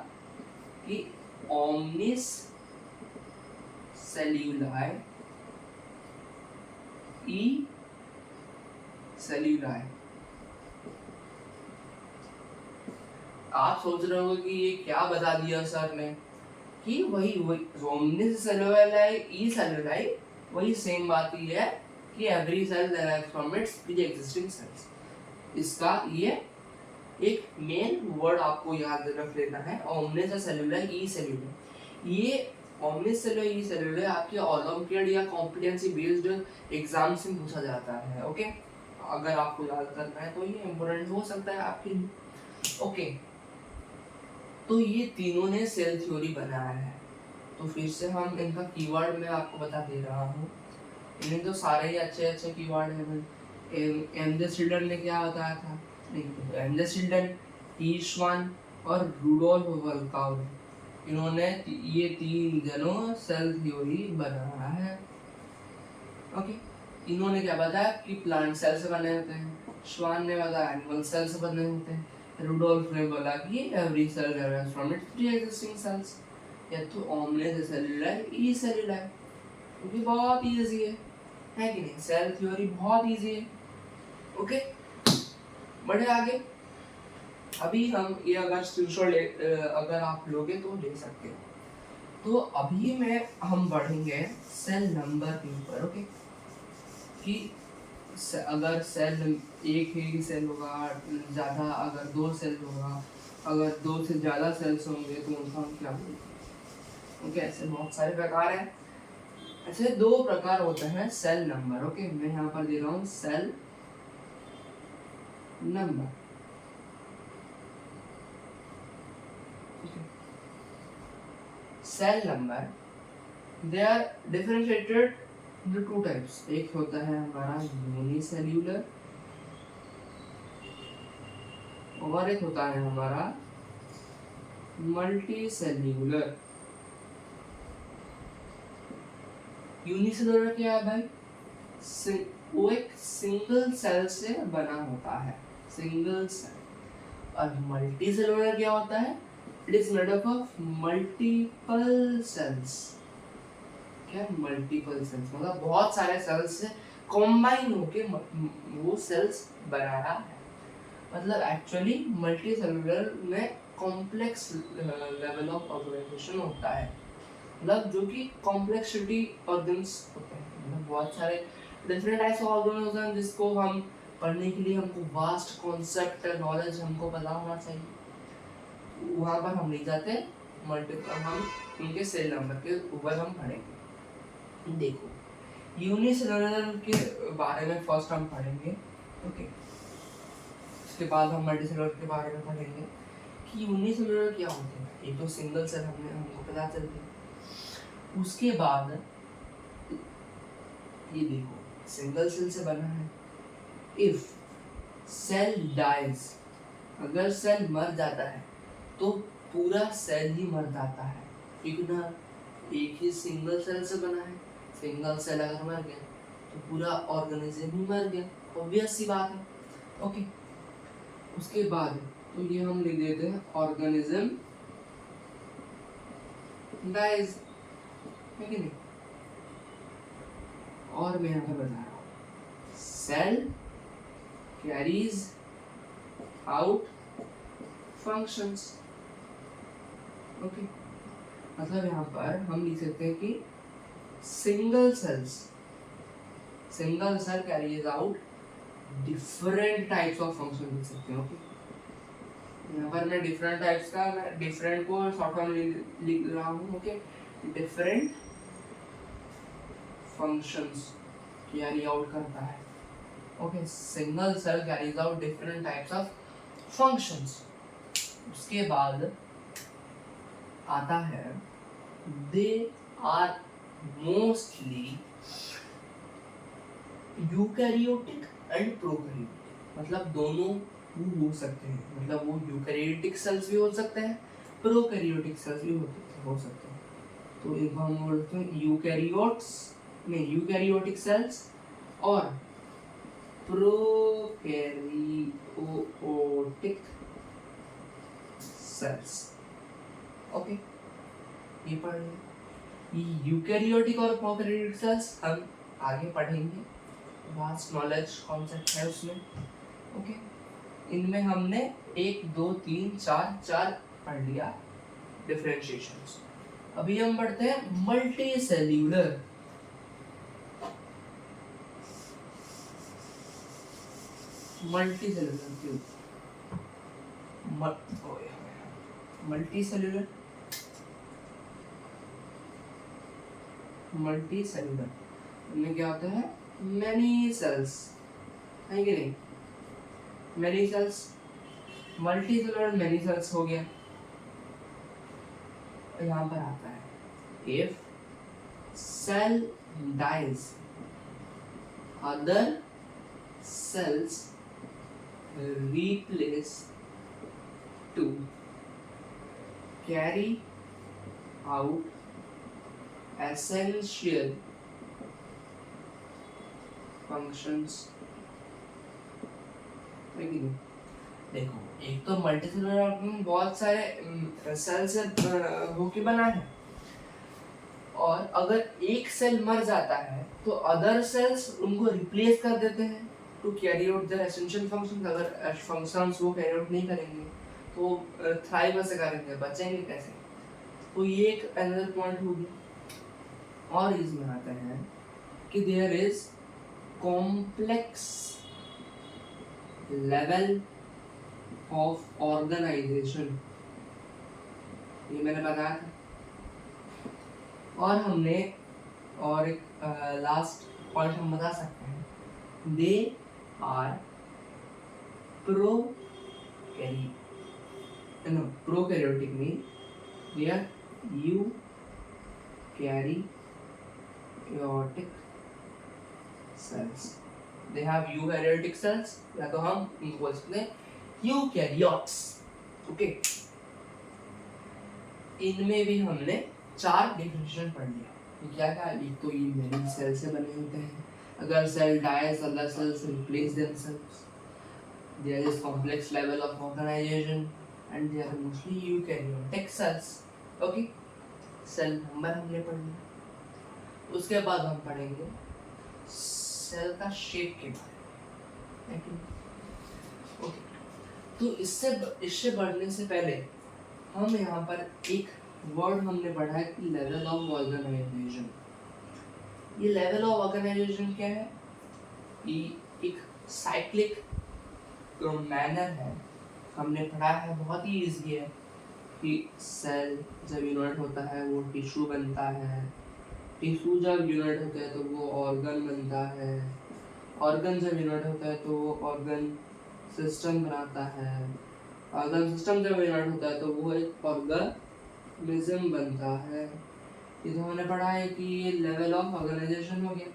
कि omnis celluli e celluli। आप सोच रहे होंगे कि ये क्या बता दिया सर ने, कि वही omnis celluli e celluli वही सेम बात ही है कि every cell derives from its pre-existing cells। इसका ये एक मेन वर्ड आपको याद रख लेना है, omnis celluli e celluli। ये omnis celluli e celluli आपके ओलंपियाड या कॉम्पिटेंसी बेस्ड एग्जाम से पूछा जाता है। ओके, अगर आपको याद करना है तो ये इम्पोर्टेंट हो सकता है आपके लिए। ओके, तो ये तीनों ने सेल थ्योरी बनाया है। तो फिर से हम इनका कीवर्ड मैं आपको बता दे रहा हूँ। इन्हें तो सारे ही अच्छे कीवर्ड हैं। एमजे शिल्डन ने क्या बताया था, एमजे शिल्डन, टी श्वान और रुडोल्फ वर्काउ, इन्होंने ये 3 जनों सेल थ्योरी बनाया है। ओके, इन्होंने क्या बताया कि प्लांट सेल से बने होते हैं, श्वान ने बताया एनिमल सेल से बने होते हैं, रुडोल्फ ने बोला कि every cell develops from its pre existing cells, या तो ओमने से सेलुलर ई सेलुलर, क्योंकि बहुत इजी है कि नहीं, सेल थ्योरी बहुत इजी है। ओके, बढ़े आगे। अभी हम ये अगर स्क्रीनशॉट अगर आप लोगे तो ले सकते हो। तो अभी हम बढ़ेंगे सेल नंबर के ऊपर। ओके, कि अगर सेल एक ही सेल होगा, ज़्यादा अगर दो सेल होगा, अगर दो से ज़्यादा सेल्स होंगे तो उनका हम क्या बोलते हैं। ओके, ऐसे बहुत सारे प्रकार हैं। ऐसे दो प्रकार होते हैं सेल नंबर। ओके, मैं यहाँ पर दे रहा हूँ cell number. Cell number, they are differentiated into two types। एक होता है हमारा यूनिसेल्यूलर और एक होता है हमारा मल्टी सेल्यूलर। यूनिसेल्यूलर क्या है भाई? वो एक सिंगल सेल से बना होता है, सिंगल सेल। और मल्टी सेल्यूलर क्या होता है? It is made up of multiple cells. क्या? मल्टीपल सेल्स, मतलब बहुत सारे सेल्स से कॉम्बाइन होके वो सेल्स बनाया है। मतलब एक्चुअली मल्टी सेलुलर में कॉम्प्लेक्स लेवल ऑफ ऑर्गेनाइजेशन होता है, मतलब जो कि कॉम्प्लेक्सिटी ऑर्गन्स होते हैं, मतलब बहुत सारे डिफरेंट टाइप्स ऑफ ऑर्गन्स होते हैं जिसको हम पढ़ने के लिए हमको वास्ट कॉन्सेप्ट नॉलेज हमको पता होना चाहिए। वहाँ पर हम नहीं जाते, मल्टीपल हम उनके सेल नंबर के ऊपर हम पढ़ेंगे। देखो, यूनिसेलुलर के बारे में फर्स्ट हम पढ़ेंगे। ओके, उसके बाद हम मल्टीसेलुलर के बारे में पढ़ेंगे कि यूनिसेलुलर क्या होते हैं। एक तो सिंगल सेल हमको पता चल गया। उसके बाद ये देखो, सिंगल सेल से बना है। इफ सेल डाइज, अगर सेल मर जाता है तो पूरा सेल ही मर जाता है, क्योंकि ना एक ही सिंगल सेल से बना है। सिंगल सेल अगर मर गया तो पूरा ऑर्गेनिज्म ही मर गया, ऑब्वियस सी बात है। ओके, उसके बाद तो ये हम लिख देते हैं ऑर्गेनिज्म डाइज, है कि नहीं। और मैं यहाँ पर बता रहा हूँ cell carries out functions. Okay, मतलब यहाँ पर हम लिख सकते हैं कि single cell carries out different types of function लिख सकते हैं। ओके, यहाँ पर मैं डिफरेंट टाइप्स का, मैं डिफरेंट को शॉर्ट फॉर्म लिख रहा हूँ। Okay, different functions carry out करता है। Okay, single cell carries out different types of functions. उसके बाद आता है they are mostly eukaryotic and prokaryotic, मतलब दोनों हो सकते हैं, मतलब वो यूकैरियोटिक सेल्स भी हो सकते हैं, प्रोकैरियोटिक सेल्स भी हो सकते हैं। तो एक हम बोलते हैं यूकैरियोट्स में यूकैरियोटिक सेल्स और प्रोकैरियोटिक सेल्स। ओके, ये पढ़ लें। यूकैरियोटिक और प्रोकैरियोटिक सेल्स हम आगे पढ़ेंगे, वास्ट नॉलेज कॉन्सेप्ट है उसमें। ओके, इनमें हमने 1 2 3 4 पढ़ लिया डिफरेंशिएशंस। अभी हम पढ़ते हैं multi cellular. Multi cellular multi cellular में क्या होता है? मैनी सेल्स, है कि नहीं? Many cells, multi cellular many cells हो गया। यहाँ पर आता है if cell dies other cells replace to carry out essential functions। देखो, एक तो मल्टीसेलुलर ऑर्गेनिज्म बहुत सारे सेल से होके बना है, और अगर एक सेल मर जाता है तो अदर सेल्स उनको रिप्लेस कर देते हैं to carry out their essential functions. अगर फंक्शंस वो कैरी आउट नहीं करेंगे तो थ्राइव कैसे करेंगे, बचेंगे कैसे? तो ये एक अनदर पॉइंट हो गया। और इसमें आते हैं कि there is complex level of organisation, ये मैंने बताया था। और हमने और एक लास्ट पॉइंट हम बता सकते हैं, दे आर प्रोकैरियोटिक में they are eukaryotic cells, they have eukaryotic cells, या तो हम इनको बोल सकते हैं यूकैरियोट्स। ओके, इनमें भी हमने 4 डिफरेंशिएशन पढ़ लिया। तो क्या था, एक तो ये मेनी सेल से बने होते हैं, अगर cell dies other cells replace themselves, there is complex level of organisation and they are mostly eukaryotic cells. Okay, cell number हमने पढ़ लिया। उसके बाद हम पढ़ेंगे सेल का शेप के बारे में। ओके, तो इससे बढ़ने से पहले हम यहाँ पर एक वर्ड हमने पढ़ा है कि लेवल ऑफ ऑर्गेनाइजेशन। ये लेवल ऑफ ऑर्गेनाइजेशन क्या है? ये एक साइक्लिक मैनर है, हमने पढ़ा है, बहुत ही इजी है कि सेल जब यूनाइट होता है वो टिश्यू बनता है, टिश्यू जब यूनाइट होता है तो वो ऑर्गन बनता है, ऑर्गन जब यूनाइट होता है तो वो ऑर्गन सिस्टम बनाता है, ऑर्गन सिस्टम जब यूनाइट होता है तो वो एक ऑर्गेनिज्म बनता है। ये तो हमने पढ़ा है कि ये लेवल ऑफ ऑर्गेनाइजेशन हो गया।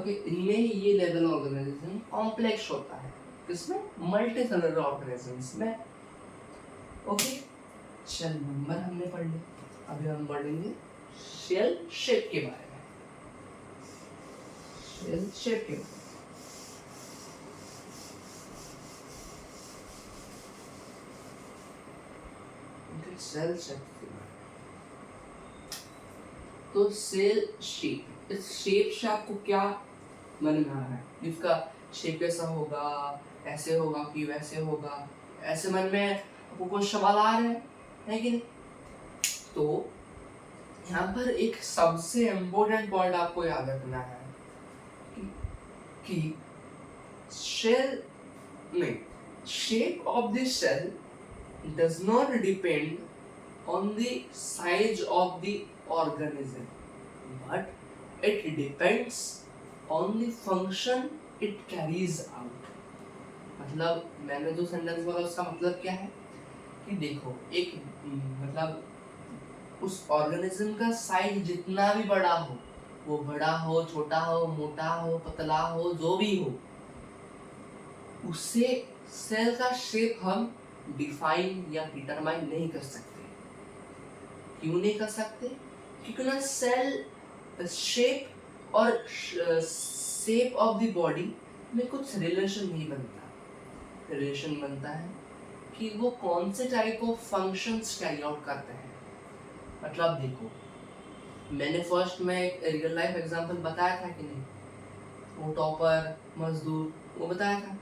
ओके, इनमें ये लेवल ऑर्गेनाइजेशन कॉम्प्लेक्स होता है, किसमें? मल्टीसेलुलर ऑर्गेनिजम्स में। ओके, सेल नंबर हमने पढ़ लिया, अभी हम पढ़ेंगे सेल शेप के बारे में। सेल शेप के बारे में सेल शेप के बारे में। तो सेल शेप, इस शेप से आपको क्या मन में आ रहा है? इसका शेप कैसा होगा, ऐसे होगा कि वैसे होगा, ऐसे मन में आपको कुछ सवाल आ रहे हैं, है कि नहीं? तो यहाँ पर एक सबसे इम्पोर्टेंट पॉइंट आपको याद रखना है कि शेल नहीं, shape of the cell does not depend on the size of the organism, but it depends on the function it carries out। मतलब मैंने जो सेंटेंस बोला उसका मतलब क्या है कि देखो, एक मतलब उस ऑर्गेनिज्म का साइज जितना भी बड़ा हो, वो बड़ा हो, छोटा हो, मोटा हो, पतला हो, जो भी हो, उससे सेल का शेप हम डिफाइन या डिटरमाइन नहीं कर सकते। क्यों नहीं कर सकते? क्योंकि ना सेल शेप और शेप ऑफ द बॉडी में कुछ रिलेशन नहीं बनता। रिलेशन बनता है कि वो कौन से type of functions carry out करते हैं। मतलब देखो, मैंने फर्स्ट में एक रियल लाइफ एग्जांपल बताया था कि नहीं, वो टॉपर, मजदूर, वो बताया था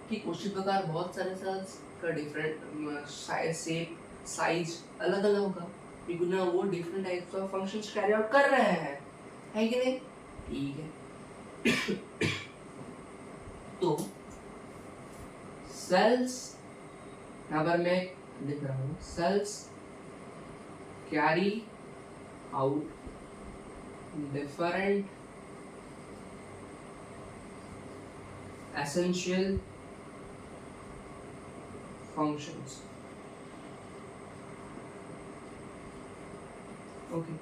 कि उसी प्रकार बहुत सारे सेल्स का डिफरेंट साइज अलग अलग होगा, क्योंकि ना वो different types of functions carry out कर रहे हैं, है कि नहीं? ठीक है। तो सेल्स, यहाँ पर मैं लिख रहा हूँ, cells carry out different essential functions। Okay,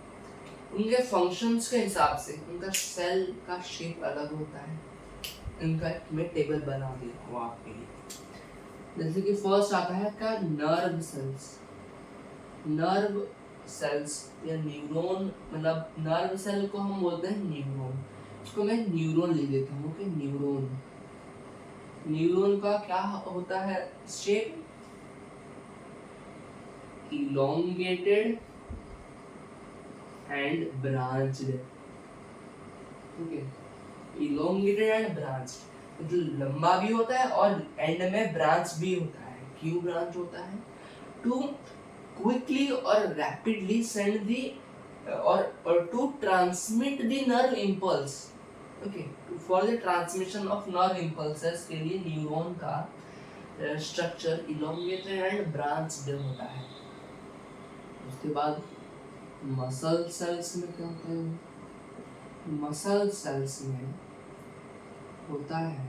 उनके फंक्शंस के हिसाब से उनका सेल का शेप अलग होता है। इनका मैं टेबल बना दिया हूँ आपके लिए। जैसे कि फर्स्ट आता है का नर्व सेल्स। नर्व सेल्स या न्यूरॉन, मतलब नर्व सेल को हम बोलते हैं न्यूरॉन। इसको मैं न्यूरॉन ले लेता हूँ कि न्यूरॉन। न्यूरॉन का क्या होता है shape? Elongated and branched. Okay, elongated and branched मतलब लंबा भी होता है और एंड में ब्रांच भी होता है। क्यों ब्रांच होता है? टू क्विकली और रैपिडली सेंड दी और to transmit the nerve impulse. Okay, for the transmission of nerve impulses के लिए न्यूरॉन का स्ट्रक्चर इलोंगेटेड एंड ब्रांच्ड होता है। उसके बाद मसल सेल्स में क्या होता है? मसल सेल्स में होता है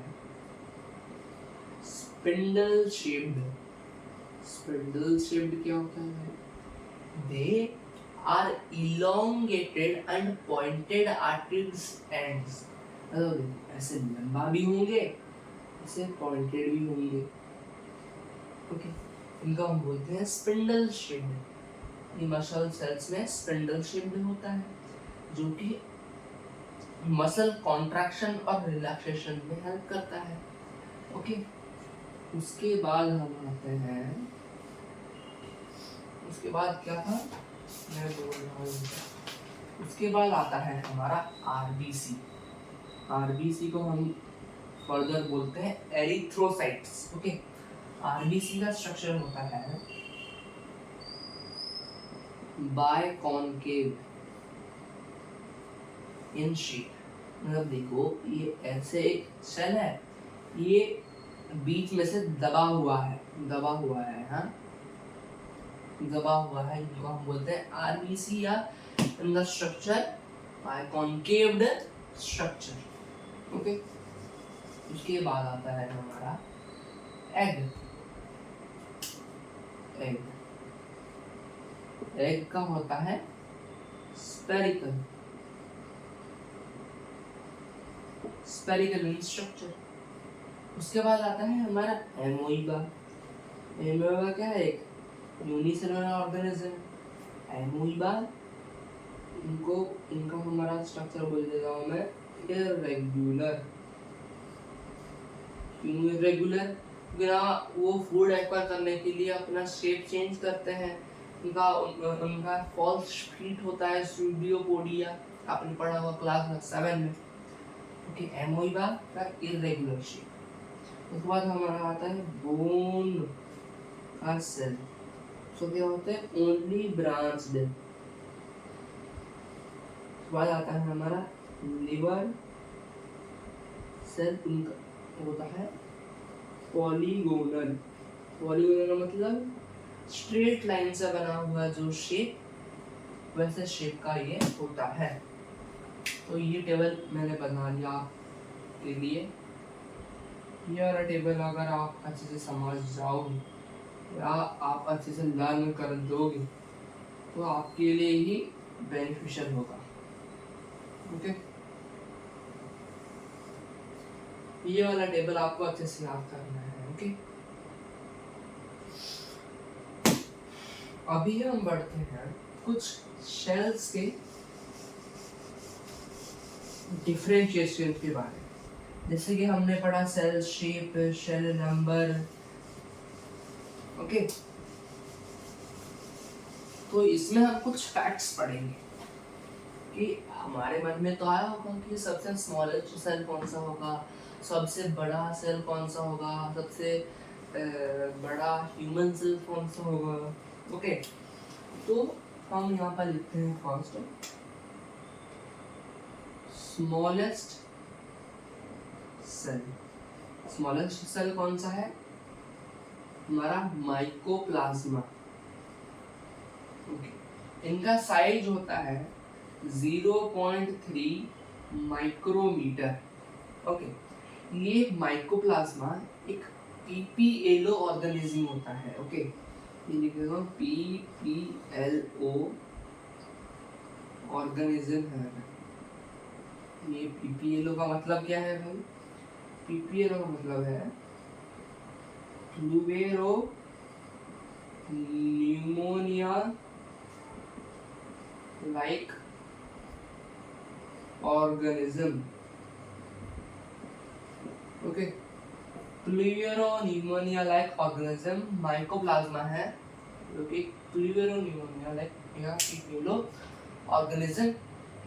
स्पिंडल शेप्ड। स्पिंडल शेप्ड क्या होता है? They are elongated and pointed at its ends. ऐसे लंबा भी होंगे, ऐसे पॉइंटेड भी होंगे। ओके, इनका हम बोलते हैं स्पिंडल शेप्ड। मसल सेल्स में स्पिंडल शेप्ड होता है जो कि मसल कॉन्ट्रैक्शन और रिलैक्सेशन में हेल्प करता है। ओके, उसके बाद हम आते हैं, उसके बाद क्या था मैं बोल रहा हूँ, उसके बाद आता है हमारा आरबीसी। आरबीसी को हम फर्दर बोलते हैं एरिथ्रोसाइट्स। ओके, आरबीसी का स्ट्रक्चर होता है बायकॉन्केव इन शेप। मतलब देखो ये ऐसे एक सेल है, ये बीच में से दबा हुआ है हाँ, दबा हुआ है, इनको हम बोलते हैं आरबीसी या इनका स्ट्रक्चर बायकॉन्केव्ड स्ट्रक्चर। ओके, उसके बाद आता है हमारा एग। एग का होता है स्पेरिकल इन स्ट्रक्चर। उसके बाद आता है हमारा एमोइबा। एमोइबा क्या है? एक यूनिसेलुलर ऑर्गेनिज्म। एमोइबा इनका हमारा स्ट्रक्चर बोल देता हूँ मैं इर्रेगुलर। क्यों इर्रेगुलर? वो फूड एक्वायर करने के लिए अपना शेप चेंज करते हैं। उनका फॉल्स फीट होता है स्यूडोपोडिया, आपने पढ़ा होगा क्लास 7 में। ओके, एमोइबा का इर्रेगुलर शेप। उसके बाद हमारा आता है बोन का सेल। सो क्या होते हैं? Only branched. उसके बाद आता है हमारा लिवर सेल। उनका होता है पॉलीगोनल। पॉलीगोनल का मतलब स्ट्रेट लाइन से बना हुआ जो शेप, वैसे शेप का ये होता है। तो ये टेबल मैंने बना लिया आपके लिए। ये वाला टेबल अगर आप अच्छे से समझ जाओगे या आप अच्छे से लर्न कर दोगे तो आपके लिए ही बेनिफिशियल होगा। ओके, ये वाला टेबल आपको अच्छे से याद करना है। ओके, अभी हम बढ़ते हैं कुछ शेल्स के डिफरेंशिएशन के बारे में। जैसे कि हमने पढ़ा cell shape, shell number. Okay, तो इसमें हम कुछ फैक्ट्स पढ़ेंगे कि हमारे मन में तो आया होगा कि सबसे स्मॉलेस्ट सेल कौन सा होगा, सबसे बड़ा सेल कौन सा होगा, सबसे बड़ा ह्यूमन सेल कौन सा होगा। ओके, तो हम यहाँ पर लिखते हैं first smallest cell. Smallest cell कौन सा है? हमारा माइकोप्लाज्मा। ओके, इनका साइज होता है 0.3 माइक्रोमीटर। ओके, ये माइकोप्लाज्मा एक पीपीएलओ ऑर्गेनिज्म होता है। ओके, ये लिखेगा पीपीएलओ ऑर्गेनिज्म है। ये पीपीएलओ का मतलब क्या है भाई? पीपीएलओ का मतलब है pleuropneumonia like organism. Okay, pleuropneumonia like organism mycoplasma है, जो कि प्लूरोनिमोनिया लाइक ऑर्गेनिज्म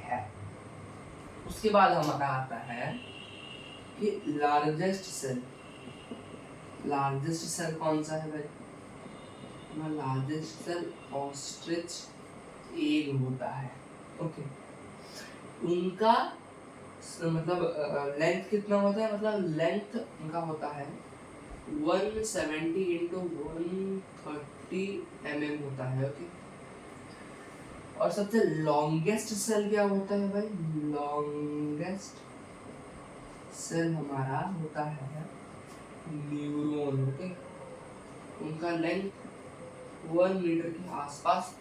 है। उसके बाद हमारा आता है कि लार्जेस्ट सेल कौन सा है भाई? लार्जेस्ट सेल ऑस्ट्रिच एग होता है। ओके, उनका मतलब लेंथ कितना होता है? मतलब लेंथ उनका होता है 170 इंटू 130 होता है। ओके, और सबसे लॉन्गेस्ट सेल क्या होता है भाई? लॉन्गेस्ट सेल हमारा होता है न्यूरॉन। ओके, उनका लेंथ 1 मीटर के आसपास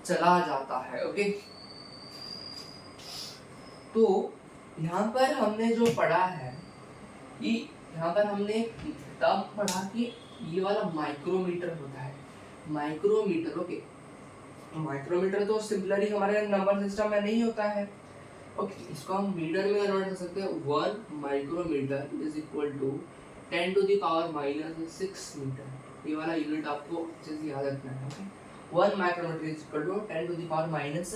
चला जाता है। ओके, तो यहाँ पर हमने जो पढ़ा है कि यहाँ पर हमने तब पढ़ा कि ये वाला माइक्रोमीटर होता है। माइक्रोमीटर, ओके, माइक्रोमीटर तो सिमिलरली हमारे नंबर सिस्टम में नहीं होता है। ओके, इसको हम मीटर में कन्वर्ट कर सकते हैं। 1 micrometre is equal to 10 to the power minus 6 metre. ये वाला यूनिट आपको अच्छे से याद रखना है। Okay, 1 micrometre is equal to 10 to the power minus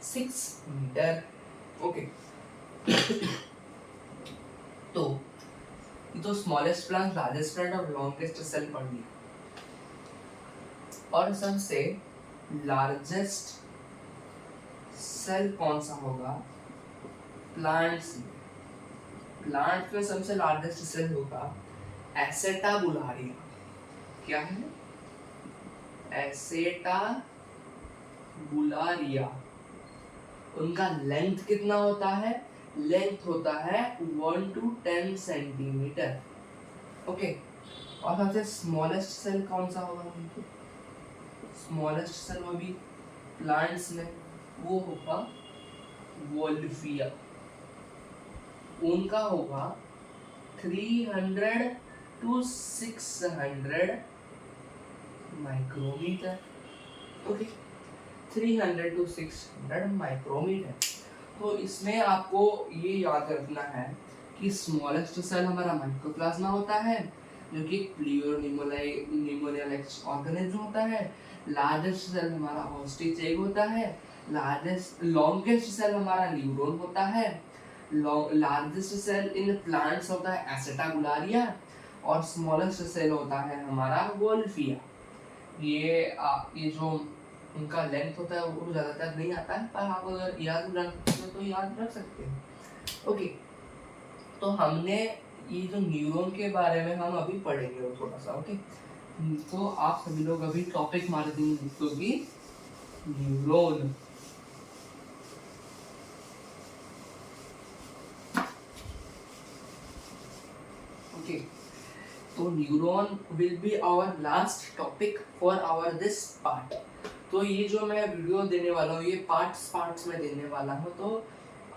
6 metre. Okay, तो ये तो स्मॉलेस्ट प्लांट, लार्जेस्ट प्लांट और लॉन्गेस्ट सेल पढ़ लिया। और सबसे लार्जेस्ट सेल कौन सा होगा? प्लांट्स में, प्लांट में सबसे लार्जेस्ट सेल होगा एसेटाबुलारिया। क्या है? एसेटाबुलारिया। उनका लेंथ कितना होता है? लेंथ होता है 1 to 10 सेंटीमीटर। ओके, और सबसे स्मॉलेस्ट सेल कौन सा होगा? स्मॉलेस्ट सेल वो भी प्लांट्स में, वो होगा वोल्फिया। उनका होगा 300 to 600 micrometre. Okay, 300 to 600 micrometre. तो इसमें आपको ये याद रखना है कि स्मॉलेस्ट सेल हमारा माइकोप्लाज्मा होता है, जो कि प्लूरोनिमोनिया लाइक ऑर्गेनिज्म होता है। लार्जेस्ट सेल हमारा ऑस्ट्रिच एग होता है। लॉन्गेस्ट सेल हमारा न्यूरॉन होता है। लार्जेस्ट सेल इन प्लांट्स होता है एसेटाबुलारिया, और स्मॉलेस्ट सेल होता है हमारा वोल्फिया। ये जो उनका लेंथ होता है वो ज्यादातर नहीं आता है, पर आप अगर याद रखते हो तो याद रख सकते हैं। ओके, तो हमने ये जो न्यूरॉन के बारे में हम अभी पढ़ेंगे थोड़ा सा। ओके, तो आप सभी लोग अभी टॉपिक मार देंगे क्योंकि न्यूरॉन। ओके, तो neuron will be our last topic for our this part. तो ये जो मैं वीडियो देने वाला हूँ ये पार्ट्स में देने वाला हूँ। तो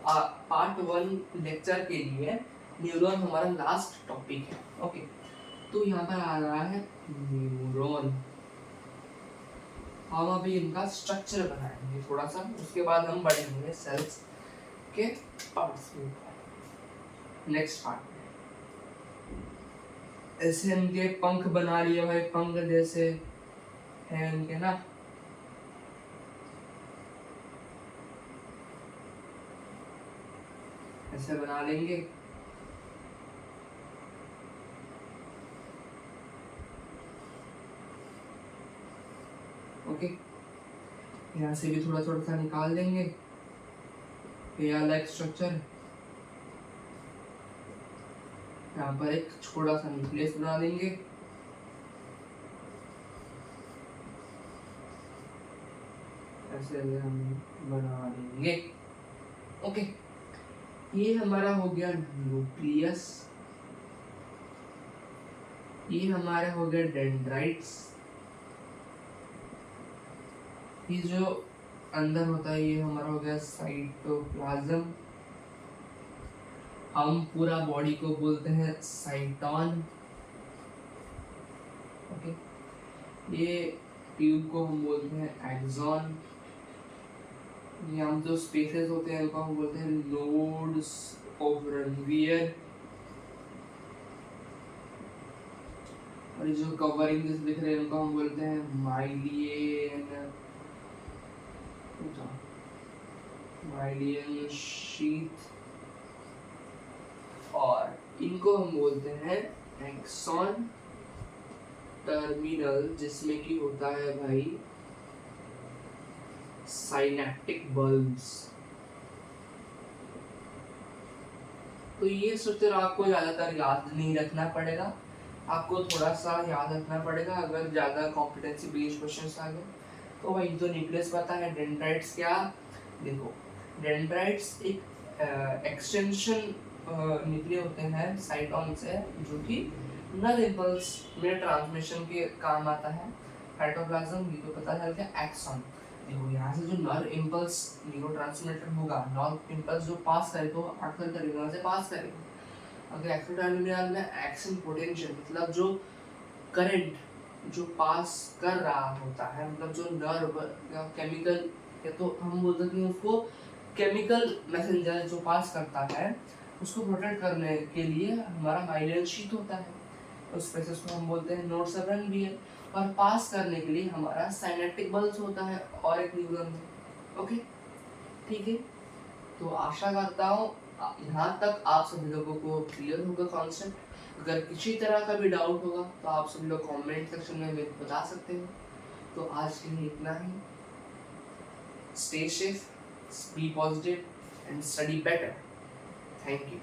पार्ट 1 लेक्चर के लिए न्यूरॉन हमारा लास्ट टॉपिक है। ओके, तो यहाँ पर आ रहा है न्यूरॉन। हम अभी इनका स्ट्रक्चर बनाएंगे थोड़ा सा, उसके बाद हम बढ़ेंगे सेल्स के पार्ट्स में। नेक्स्ट पार्ट ऐसे इनके पंख बना लिए भाई, पंख जैसे है इनके ना। ऐसे बना लेंगे। ओके, यहाँ से भी थोड़ा थोड़ा सा निकाल देंगे। हेयर लाइक स्ट्रक्चर, यहाँ पर एक छोटा सा न्यूक्लियस बना देंगे। ऐसे हम बना देंगे। ओके, ये हमारा हो गया न्यूक्लियस। ये हमारा हो गया डेंड्राइट्स। ये जो अंदर होता है ये हमारा हो गया साइटोप्लाज्म। हम पूरा बॉडी को बोलते हैं साइटोन। ओके, ये ट्यूब को हम बोलते हैं एक्सॉन। ये हम जो स्पेसेस होते हैं उनको हम बोलते हैं नोड्स ऑफ रनवियर। और ये जो कवरिंग जैसे दिख रहे हैं उनको हम बोलते हैं माइलियन शीथ, और इनको हम बोलते हैं एक्सॉन टर्मिनल, जिसमें कि होता है भाई साइनेप्टिक बल्ब्स। तो ये स्ट्रक्चर आपको ज़्यादातर याद नहीं रखना पड़ेगा, आपको थोड़ा सा याद रखना पड़ेगा अगर ज़्यादा कॉम्पिटेंसी बेस्ड क्वेश्चंस आ गए तो। भाई तो न्यूक्लियस पता है, डेंड्राइट्स क्या, देखो डेंड्राइट्स एक एक्सटेंशन निकले होते हैं साइटोन से, जो कि नर इम्पल्स में ट्रांसमिशन के काम आता है। साइटोप्लाज्म ये तो पता चल गया, एक्सॉन देखो यहाँ से जो नर इम्पल्स न्यूरोट्रांसमीटर होगा, नर इम्पल्स जो पास करे तो आर्टरी टर्मिनल से पास करेगा। अगर एक्शन टर्मिनल में एक्शन पोटेंशियल मतलब जो करंट जो पास कर रहा होता है, मतलब जो नर्व या केमिकल, या तो हम बोल सकते हैं उसको केमिकल मैसेंजर जो पास करता है, उसको प्रोटेक्ट करने के लिए हमारा माइलियन शीथ होता है, उस प्रोसेस को हम बोलते हैं नोड सेवन भी है, और पास करने के लिए हमारा साइनेप्टिक बल्ब होता है और एक न्यूरॉन है। ओके ठीक है, तो आशा करता हूँ यहाँ तक आप सभी लोगों को क्लियर होगा कॉन्सेप्ट। अगर किसी तरह का भी डाउट होगा तो आप सभी लोग कमेंट सेक्शन में मेरे को बता सकते हो। तो आज के लिए इतना ही। Stay safe, be positive and study better. Thank you.